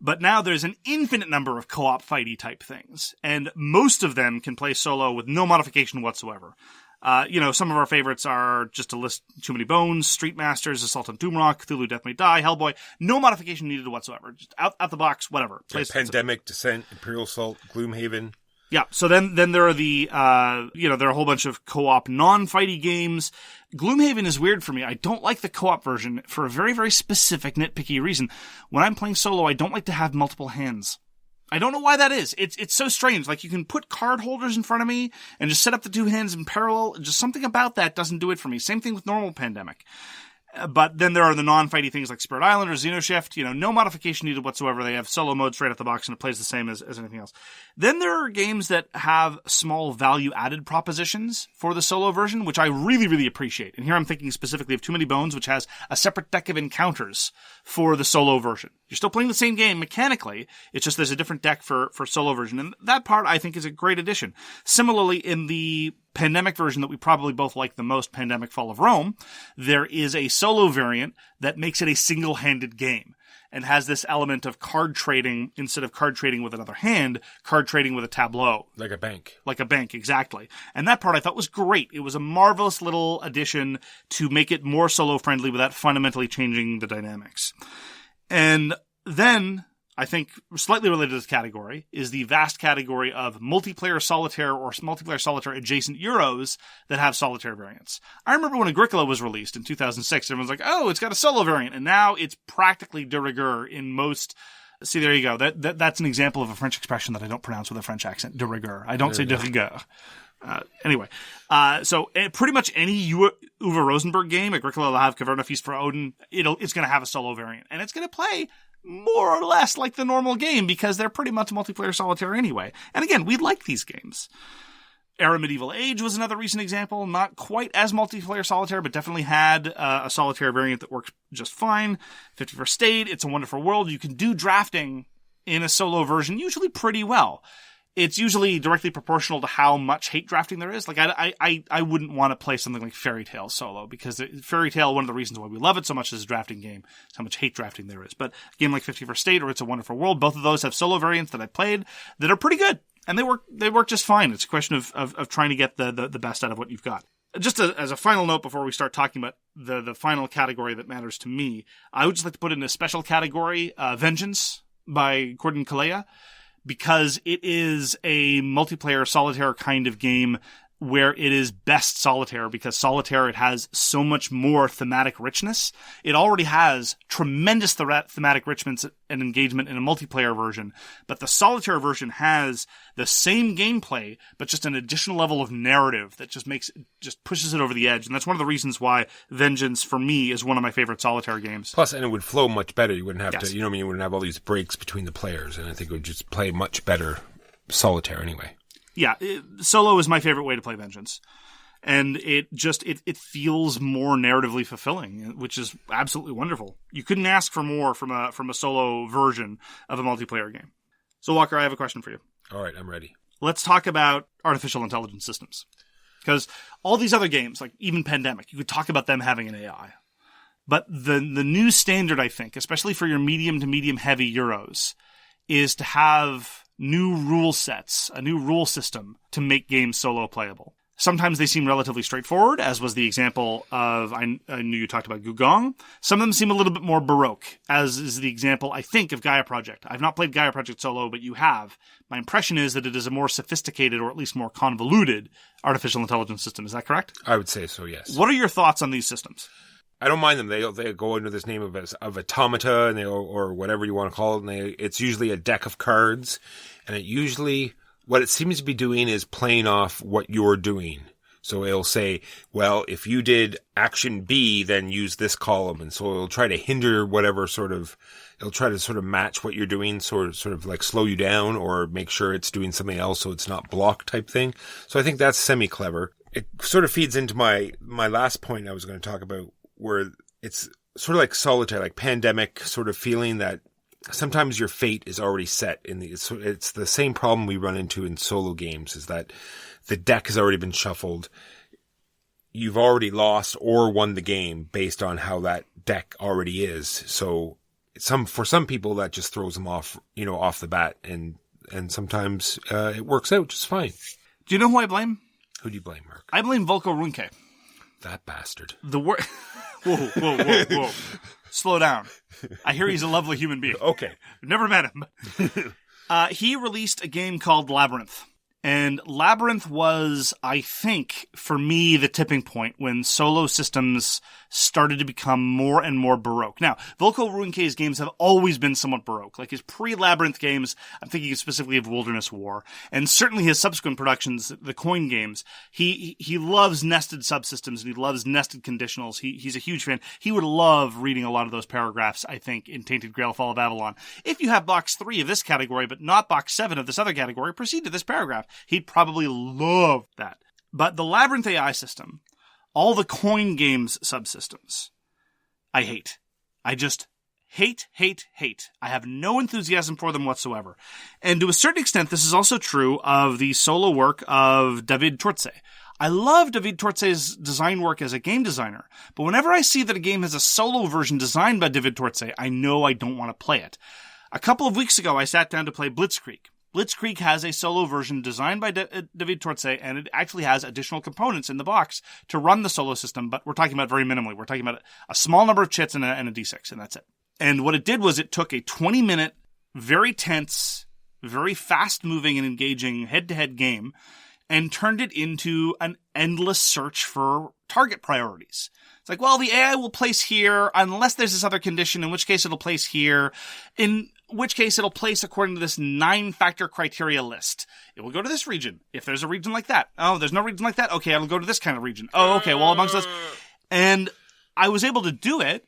But now there's an infinite number of co-op fighty type things, and most of them can play solo with no modification whatsoever. Some of our favorites are, just to list too many bones, Street Masters, Assault on Doomrock, Cthulhu Death May Die, Hellboy. No modification needed whatsoever. Just out the box, whatever. Pandemic, Descent, Imperial Assault, Gloomhaven. Yeah, so then there are there are a whole bunch of co-op non-fighty games. Gloomhaven is weird for me. I don't like the co-op version for a very, very specific nitpicky reason. When I'm playing solo, I don't like to have multiple hands. I don't know why that is. It's so strange. Like, you can put card holders in front of me and just set up the two hands in parallel. Just something about that doesn't do it for me. Same thing with normal Pandemic. But then there are the non-fighty things like Spirit Island or Xenoshift. No modification needed whatsoever. They have solo mode straight out the box, and it plays the same as anything else. Then there are games that have small value-added propositions for the solo version, which I really, really appreciate. And here I'm thinking specifically of Too Many Bones, which has a separate deck of encounters for the solo version. You're still playing the same game mechanically. It's just there's a different deck for solo version. And that part, I think, is a great addition. Similarly, in the Pandemic version that we probably both like the most, Pandemic Fall of Rome, there is a solo variant that makes it a single-handed game and has this element of card trading instead of card trading with another hand, card trading with a tableau. Like a bank. Like a bank, exactly. And that part I thought was great. It was a marvelous little addition to make it more solo-friendly without fundamentally changing the dynamics. And then, I think, slightly related to this category, is the vast category of multiplayer solitaire or multiplayer solitaire adjacent Euros that have solitaire variants. I remember when Agricola was released in 2006, everyone's like, oh, it's got a solo variant, and now it's practically de rigueur in most... See, there you go. That's an example of a French expression that I don't pronounce with a French accent, de rigueur. I don't say de rigueur. Anyway, so pretty much any Uwe Rosenberg game, Agricola, La Havre, Caverna, Feast for Odin, it's going to have a solo variant. And it's going to play more or less like the normal game because they're pretty much multiplayer solitaire anyway. And again, we like these games. Era Medieval Age was another recent example. Not quite as multiplayer solitaire, but definitely had a solitaire variant that works just fine. 51st State, It's a Wonderful World. You can do drafting in a solo version usually pretty well. It's usually directly proportional to how much hate drafting there is. Like, I wouldn't want to play something like Fairy Tale solo, because Fairy Tale, one of the reasons why we love it so much as a drafting game, is how much hate drafting there is. But a game like 51st State or It's a Wonderful World, both of those have solo variants that I played that are pretty good. And they work just fine. It's a question of trying to get the best out of what you've got. Just as a final note before we start talking about the final category that matters to me, I would just like to put in a special category, Vengeance by Gordon Kalea, because it is a multiplayer solitaire kind of game where it is best solitaire, because solitaire, it has so much more thematic richness. It already has tremendous thematic richness and engagement in a multiplayer version, but the solitaire version has the same gameplay, but just an additional level of narrative that just pushes it over the edge. And that's one of the reasons why Vengeance, for me, is one of my favorite solitaire games. Plus, and it would flow much better. You wouldn't have to, you wouldn't have all these breaks between the players, and I think it would just play much better solitaire anyway. Yeah, solo is my favorite way to play Vengeance. And it feels more narratively fulfilling, which is absolutely wonderful. You couldn't ask for more from a solo version of a multiplayer game. So, Walker, I have a question for you. All right, I'm ready. Let's talk about artificial intelligence systems. Because all these other games, like even Pandemic, you could talk about them having an AI. But the new standard, I think, especially for your medium to medium heavy Euros, is to have new rule sets, a new rule system to make games solo playable. Sometimes they seem relatively straightforward, as was the example of, I knew you talked about Gugong. Some of them seem a little bit more baroque, as is the example, I think, of Gaia Project. I've not played Gaia Project solo, but you have. My impression is that it is a more sophisticated, or at least more convoluted, artificial intelligence system. Is that correct? I would say so, yes. What are your thoughts on these systems? I don't mind them. They go under this name of automata, and or whatever you want to call it. And it's usually a deck of cards, and what it seems to be doing is playing off what you're doing. So it'll say, well, if you did action B, then use this column, and so it'll try to hinder it'll try to sort of match what you're doing, sort of like slow you down, or make sure it's doing something else so it's not block type thing. So I think that's semi-clever. It sort of feeds into my last point I was going to talk about, where it's sort of like solitaire, like Pandemic sort of feeling that sometimes your fate is already set. It's the same problem we run into in solo games, is that the deck has already been shuffled. You've already lost or won the game based on how that deck already is. So for some people that just throws them off, off the bat, and sometimes it works out just fine. Do you know who I blame? Who do you blame, Mark? I blame Volko Runke. That bastard. Whoa. Slow down. I hear he's a lovely human being. Okay. Never met him. He released a game called Labyrinth. And Labyrinth was, I think, for me, the tipping point when solo systems started to become more and more baroque. Now, Volko Runke's games have always been somewhat baroque. Like his pre-Labyrinth games, I'm thinking specifically of Wilderness War, and certainly his subsequent productions, the Coin games. He loves nested subsystems, and he loves nested conditionals. He's a huge fan. He would love reading a lot of those paragraphs, I think, in Tainted Grail Fall of Avalon. If you have box 3 of this category, but not box 7 of this other category, proceed to this paragraph. He'd probably love that. But the Labyrinth AI system, all the Coin games subsystems, I hate. I just Hate, hate, hate. I have no enthusiasm for them whatsoever. And to a certain extent, this is also true of the solo work of David Turczi. I love David Turczi's design work as a game designer, but whenever I see that a game has a solo version designed by David Turczi, I know I don't want to play it. A couple of weeks ago, I sat down to play Blitzkrieg. Blitzkrieg has a solo version designed by David Turczi, and it actually has additional components in the box to run the solo system, but we're talking about very minimally. We're talking about a small number of chits and a D6, and that's it. And what it did was it took a 20-minute, very tense, very fast-moving and engaging head-to-head game and turned it into an endless search for target priorities. It's like, well, the AI will place here unless there's this other condition, in which case it'll place here, in which case it'll place according to this 9-factor criteria list. It will go to this region, if there's a region like that. Oh, there's no region like that? Okay, it'll go to this kind of region. Oh, okay, well, amongst those. And I was able to do it,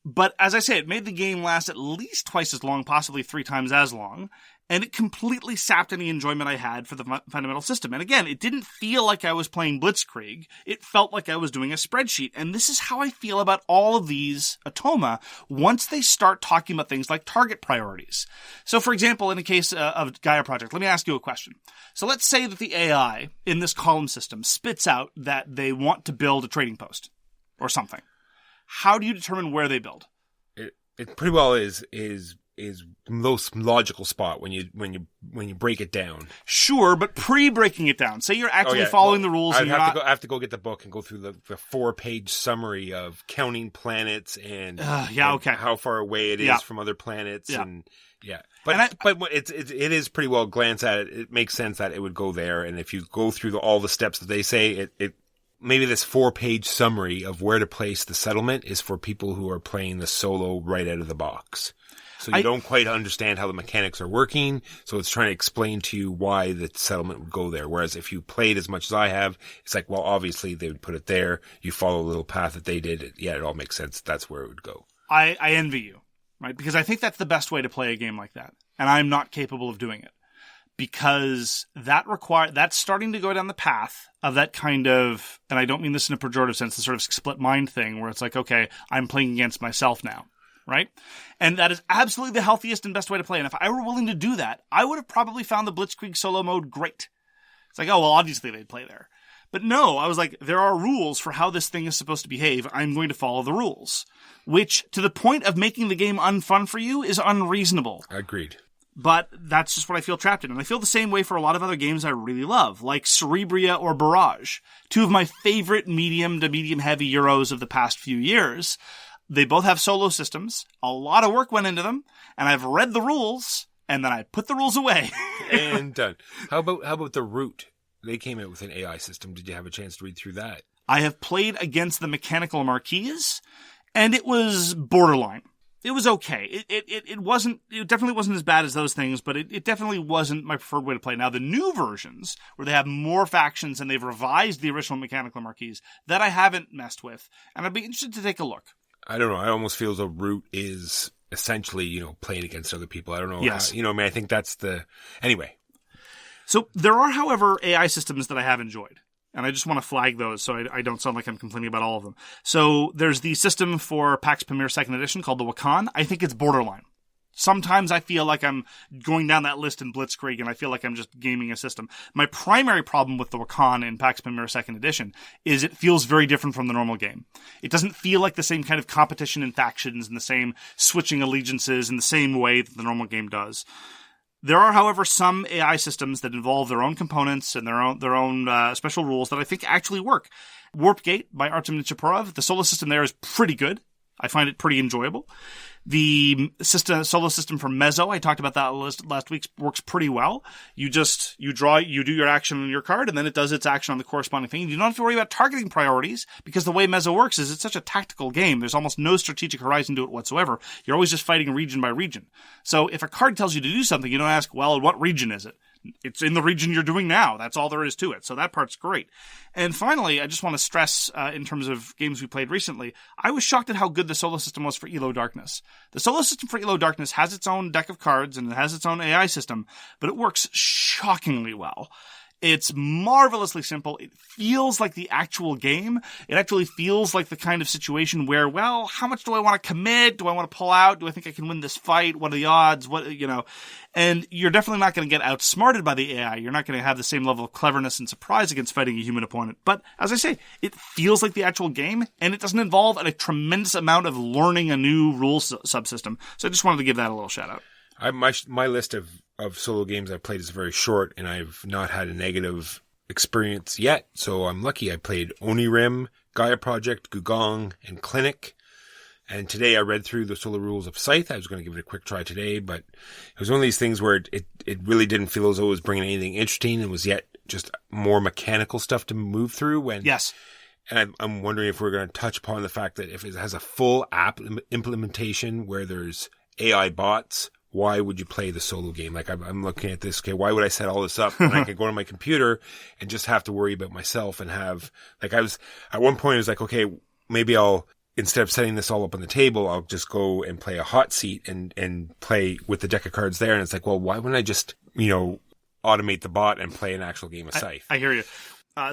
but as I say, it made the game last at least twice as long, possibly 3 times as long, and it completely sapped any enjoyment I had for the fundamental system. And again, it didn't feel like I was playing Blitzkrieg. It felt like I was doing a spreadsheet. And this is how I feel about all of these Automa once they start talking about things like target priorities. So, for example, in the case of Gaia Project, let me ask you a question. So let's say that the AI in this column system spits out that they want to build a trading post or something. How do you determine where they build? It pretty well is the most logical spot when you break it down. Sure, but pre-breaking it down. Say you're actually following the rules. I have to go get the book and go through the 4-page summary of counting planets and how far away it is from other planets But it is pretty well glance at it. It makes sense that it would go there, and if you go through all the steps that they say, it maybe this 4-page summary of where to place the settlement is for people who are playing the solo right out of the box. So you don't quite understand how the mechanics are working, so it's trying to explain to you why the settlement would go there. Whereas if you played as much as I have, it's like, well, obviously they would put it there. You follow a little path that they did. It all makes sense. That's where it would go. I envy you, right? Because I think that's the best way to play a game like that. And I'm not capable of doing it. Because that's starting to go down the path of that kind of, and I don't mean this in a pejorative sense, the sort of split mind thing where it's like, okay, I'm playing against myself now, right? And that is absolutely the healthiest and best way to play. And if I were willing to do that, I would have probably found the Blitzkrieg solo mode great. It's like, oh, well, obviously they'd play there. But no, I was like, there are rules for how this thing is supposed to behave. I'm going to follow the rules. Which, to the point of making the game unfun for you, is unreasonable. Agreed. But that's just what I feel trapped in. And I feel the same way for a lot of other games I really love, like Cerebria or Barrage, 2 of my favorite medium to medium-heavy Euros of the past few years. They both have solo systems. A lot of work went into them, and I've read the rules, and then I put the rules away. And done. How about the Root? They came out with an AI system. Did you have a chance to read through that? I have played against the mechanical marquees, and it was borderline. It was okay. It definitely wasn't as bad as those things, but it definitely wasn't my preferred way to play. Now, the new versions, where they have more factions and they've revised the original mechanical marquees, that I haven't messed with, and I'd be interested to take a look. I don't know. I almost feel as though Root is essentially, playing against other people. I don't know. Yes. I think that's anyway. So there are, however, AI systems that I have enjoyed. And I just want to flag those so I don't sound like I'm complaining about all of them. So there's the system for PAX Premier 2nd Edition called the Wakan. I think it's borderline. Sometimes I feel like I'm going down that list in Blitzkrieg and I feel like I'm just gaming a system. My primary problem with the Wakan in PAX Premier 2nd Edition is it feels very different from the normal game. It doesn't feel like the same kind of competition in factions and the same switching allegiances in the same way that the normal game does. There are, however, some AI systems that involve their own components and their own special rules that I think actually work. Warp Gate by Artem Nichaporov, the solo system there is pretty good. I find it pretty enjoyable. The solo system for Mezzo, I talked about that last week, works pretty well. You do your action on your card, and then it does its action on the corresponding thing. You don't have to worry about targeting priorities, because the way Mezzo works is it's such a tactical game. There's almost no strategic horizon to it whatsoever. You're always just fighting region by region. So if a card tells you to do something, you don't ask, well, what region is it? It's in the region you're doing now. That's all there is to it. So that part's great. And finally, I just want to stress, in terms of games we played recently, I was shocked at how good the solo system was for Elo Darkness. The solo system for Elo Darkness has its own deck of cards and it has its own AI system, but it works shockingly well. It's marvelously simple. It feels like the actual game. It actually feels like the kind of situation where, well, how much do I want to commit? Do I want to pull out? Do I think I can win this fight? What are the odds? And you're definitely not going to get outsmarted by the AI. You're not going to have the same level of cleverness and surprise against fighting a human opponent. But as I say, it feels like the actual game, and it doesn't involve a tremendous amount of learning a new rules subsystem. So I just wanted to give that a little shout out. My list of solo games I've played is very short, and I've not had a negative experience yet. So I'm lucky. I played Onirim, Gaia Project, Gugong, and Clinic. And today I read through the solo rules of Scythe. I was going to give it a quick try today, but it was one of these things where it really didn't feel as though it was bringing anything interesting. It was yet just more mechanical stuff to move through. Yes. And I'm wondering if we're going to touch upon the fact that if it has a full app implementation where there's AI bots, why would you play the solo game? Like I'm looking at this, okay, why would I set all this up when I could go to my computer and just have to worry about myself and have, like at one point I was like, okay, maybe instead of setting this all up on the table, I'll just go and play a hot seat and play with the deck of cards there. And it's like, well, why wouldn't I just, automate the bot and play an actual game of Scythe? I hear you.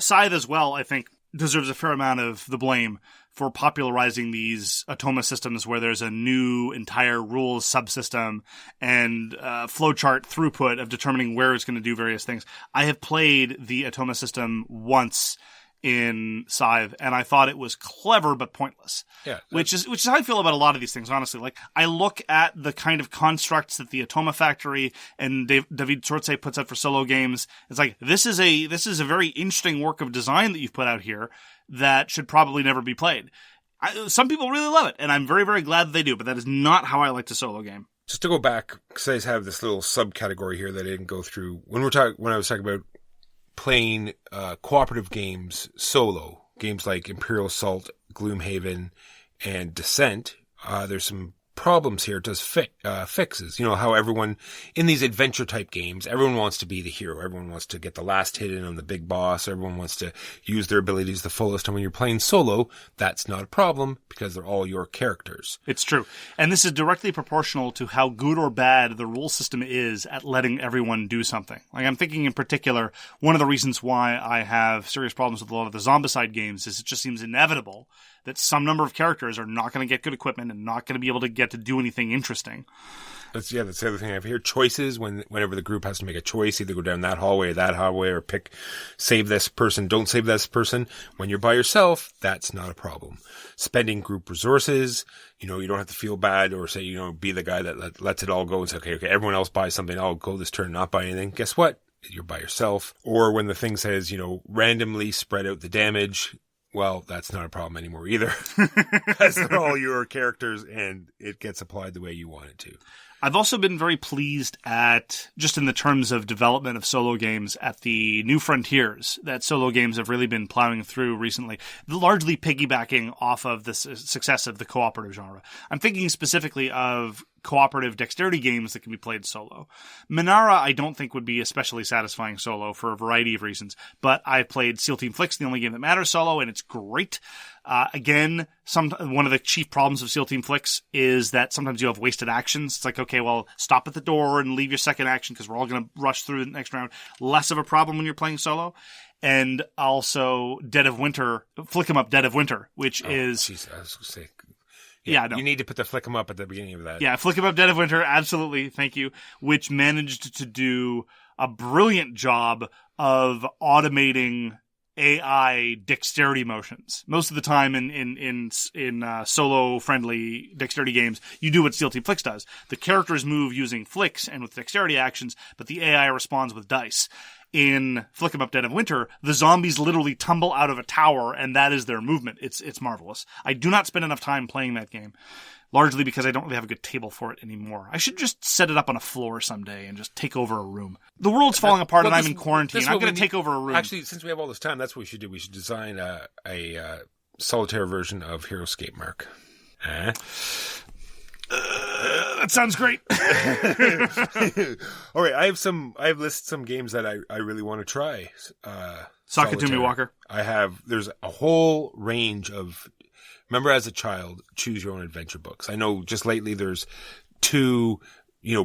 Scythe as well, I think, deserves a fair amount of the blame for popularizing these Automa systems where there's a new entire rules subsystem and flowchart throughput of determining where it's going to do various things. I have played the Automa system once in Scythe, and I thought it was clever but pointless. Yeah, which is how I feel about a lot of these things, honestly. Like, I look at the kind of constructs that the Automa Factory and David Trzewiczek puts out for solo games. It's like, this is a very interesting work of design that you've put out here that should probably never be played. Some people really love it, and I'm very, very glad that they do, but that is not how I like to solo game. Just to go back, because I just have this little subcategory here that I didn't go through. When I was talking about playing cooperative games solo, games like Imperial Assault, Gloomhaven, and Descent, there's some problems here. It does fixes. How everyone in these adventure type games, everyone wants to be the hero. Everyone wants to get the last hit in on the big boss. Everyone wants to use their abilities the fullest. And when you're playing solo, that's not a problem because they're all your characters. It's true. And this is directly proportional to how good or bad the rule system is at letting everyone do something. Like, I'm thinking in particular, one of the reasons why I have serious problems with a lot of the Zombicide games is it just seems inevitable that some number of characters are not going to get good equipment and not going to be able to get to do anything interesting. That's the other thing I have here. Choices, whenever the group has to make a choice, either go down that hallway or pick, save this person, don't save this person. When you're by yourself, that's not a problem. Spending group resources, you don't have to feel bad or say, be the guy that lets it all go and say, okay, everyone else buys something, I'll go this turn, not buy anything. Guess what? You're by yourself. Or when the thing says, randomly spread out the damage, well, that's not a problem anymore either because they're all your characters and it gets applied the way you want it to. I've also been very pleased at, just in the terms of development of solo games, at the new frontiers that solo games have really been plowing through recently, largely piggybacking off of the success of the cooperative genre. I'm thinking specifically of cooperative dexterity games that can be played solo. Minara, I don't think would be especially satisfying solo for a variety of reasons, but I've played SEAL Team Flicks, the only game that matters solo, and it's great. Again, one of the chief problems of SEAL Team Flicks is that sometimes you have wasted actions. It's like, okay, well, stop at the door and leave your second action because we're all going to rush through the next round. Less of a problem when you're playing solo. And also Flick 'em Up Dead of Winter, which is... Geez, I was going to say... Yeah, no. You need to put the Flick 'em Up at the beginning of that. Yeah, Flick 'em Up Dead of Winter, absolutely, thank you, which managed to do a brilliant job of automating AI dexterity motions. Most of the time in solo-friendly dexterity games, you do what Steel Team Flicks does. The characters move using flicks and with dexterity actions, but the AI responds with dice. In Flick 'em Up Dead of Winter, the zombies literally tumble out of a tower, and that is their movement. It's marvelous. I do not spend enough time playing that game, largely because I don't really have a good table for it anymore. I should just set it up on a floor someday and just take over a room. The world's falling apart and I'm in quarantine. I'm going to take over a room. Actually, since we have all this time, that's what we should do. We should design a solitaire version of HeroScape, Mark. That sounds great. All right, I have listed some games that I really want to try. Sakatumi Walker. There's a whole range of, remember as a child, choose your own adventure books. I know just lately there's 2,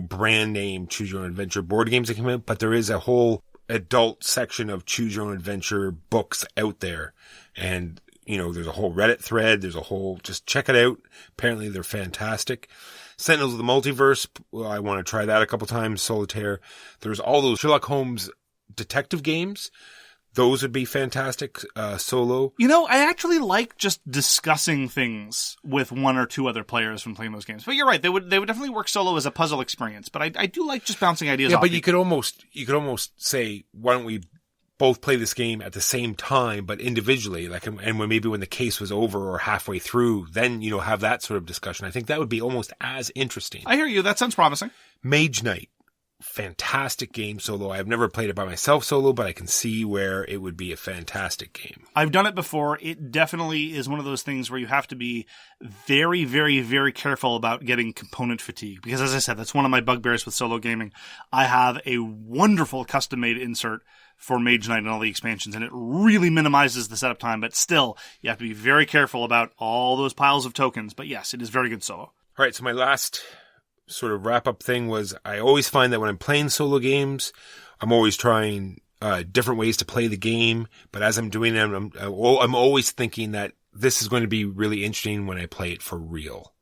brand name choose your own adventure board games that came out, but there is a whole adult section of choose your own adventure books out there. And, there's a whole Reddit thread. There's a whole, just check it out. Apparently they're fantastic. Sentinels of the Multiverse. Well, I want to try that a couple times. Solitaire. There's all those Sherlock Holmes detective games. Those would be fantastic, solo. I actually like just discussing things with one or two other players when playing those games. But you're right, they would definitely work solo as a puzzle experience. But I do like just bouncing ideas off. Yeah, but you could almost say, why don't we both play this game at the same time, but individually, and when the case was over or halfway through, then, have that sort of discussion. I think that would be almost as interesting. I hear you. That sounds promising. Mage Knight. Fantastic game solo. I've never played it by myself solo, but I can see where it would be a fantastic game. I've done it before. It definitely is one of those things where you have to be very, very, very careful about getting component fatigue. Because as I said, that's one of my bugbears with solo gaming. I have a wonderful custom-made insert for Mage Knight and all the expansions, and it really minimizes the setup time, but still, you have to be very careful about all those piles of tokens. But yes, it is very good solo. All right, so my last sort of wrap-up thing was I always find that when I'm playing solo games, I'm always trying different ways to play the game, but as I'm doing them, I'm always thinking that this is going to be really interesting when I play it for real.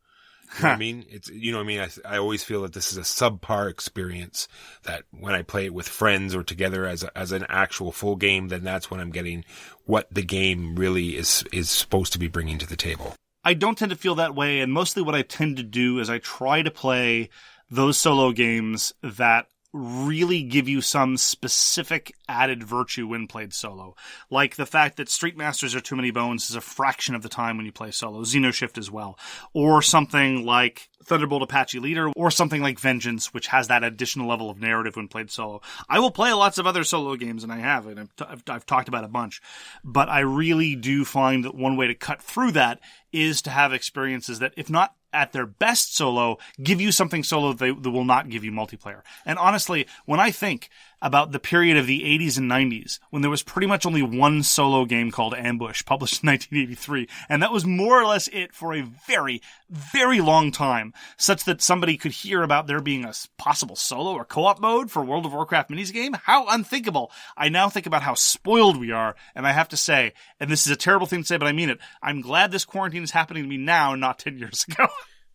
You know what I mean? I always feel that this is a subpar experience, that when I play it with friends or together as an actual full game, then that's when I'm getting what the game really is supposed to be bringing to the table. I don't tend to feel that way, and mostly what I tend to do is I try to play those solo games that really give you some specific added virtue when played solo. Like the fact that Street Masters or Too Many Bones is a fraction of the time when you play solo. Xenoshift as well. Or something like Thunderbolt Apache Leader, or something like Vengeance, which has that additional level of narrative when played solo. I will play lots of other solo games, and I have, and I've talked about a bunch. But I really do find that one way to cut through that is to have experiences that, if not at their best solo, give you something solo that will not give you multiplayer. And honestly, when I think about the period of the 80s and 90s, when there was pretty much only one solo game called Ambush, published in 1983, and that was more or less it for a very, very long time, such that somebody could hear about there being a possible solo or co-op mode for World of Warcraft minis game. How unthinkable. I now think about how spoiled we are, and I have to say, and this is a terrible thing to say, but I mean it, I'm glad this quarantine is happening to me now, not 10 years ago.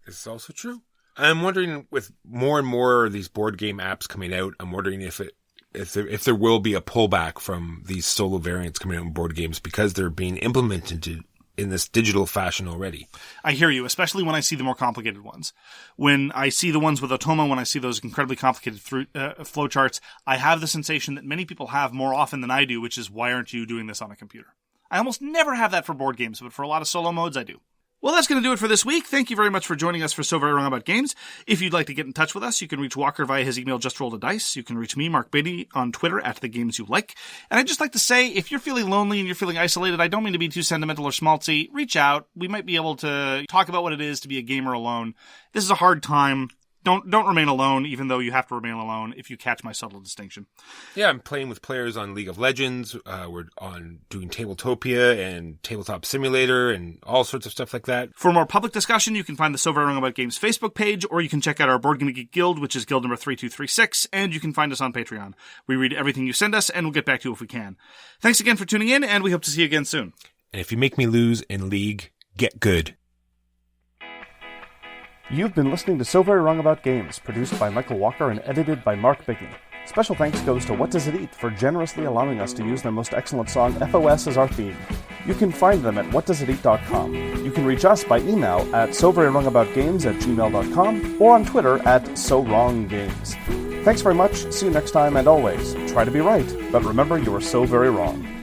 This is also true. I'm wondering, with more and more of these board game apps coming out, I'm wondering if there will be a pullback from these solo variants coming out in board games because they're being implemented in this digital fashion already. I hear you, especially when I see the more complicated ones. When I see the ones with Automa, when I see those incredibly complicated flowcharts, I have the sensation that many people have more often than I do, which is, why aren't you doing this on a computer? I almost never have that for board games, but for a lot of solo modes, I do. Well, that's going to do it for this week. Thank you very much for joining us for So Very Wrong About Games. If you'd like to get in touch with us, you can reach Walker via his email, JustRolledADice. You can reach me, Mark Beatty, on Twitter @TheGamesYouLike. And I'd just like to say, if you're feeling lonely and you're feeling isolated, I don't mean to be too sentimental or schmaltzy. Reach out. We might be able to talk about what it is to be a gamer alone. This is a hard time. Don't remain alone, even though you have to remain alone, if you catch my subtle distinction. Yeah, I'm playing with players on League of Legends. We're doing Tabletopia and Tabletop Simulator and all sorts of stuff like that. For more public discussion, you can find the So Very Wrong About Games Facebook page, or you can check out our Board Game Geek Guild, which is guild number 3236, and you can find us on Patreon. We read everything you send us, and we'll get back to you if we can. Thanks again for tuning in, and we hope to see you again soon. And if you make me lose in League, get good. You've been listening to So Very Wrong About Games, produced by Michael Walker and edited by Mark Bickney. Special thanks goes to What Does It Eat for generously allowing us to use their most excellent song, FOS, as our theme. You can find them at whatdoesiteat.com. You can reach us by email at soverywrongaboutgames@gmail.com or on Twitter @SoWrongGames. Thanks very much, see you next time, and always, try to be right, but remember you are so very wrong.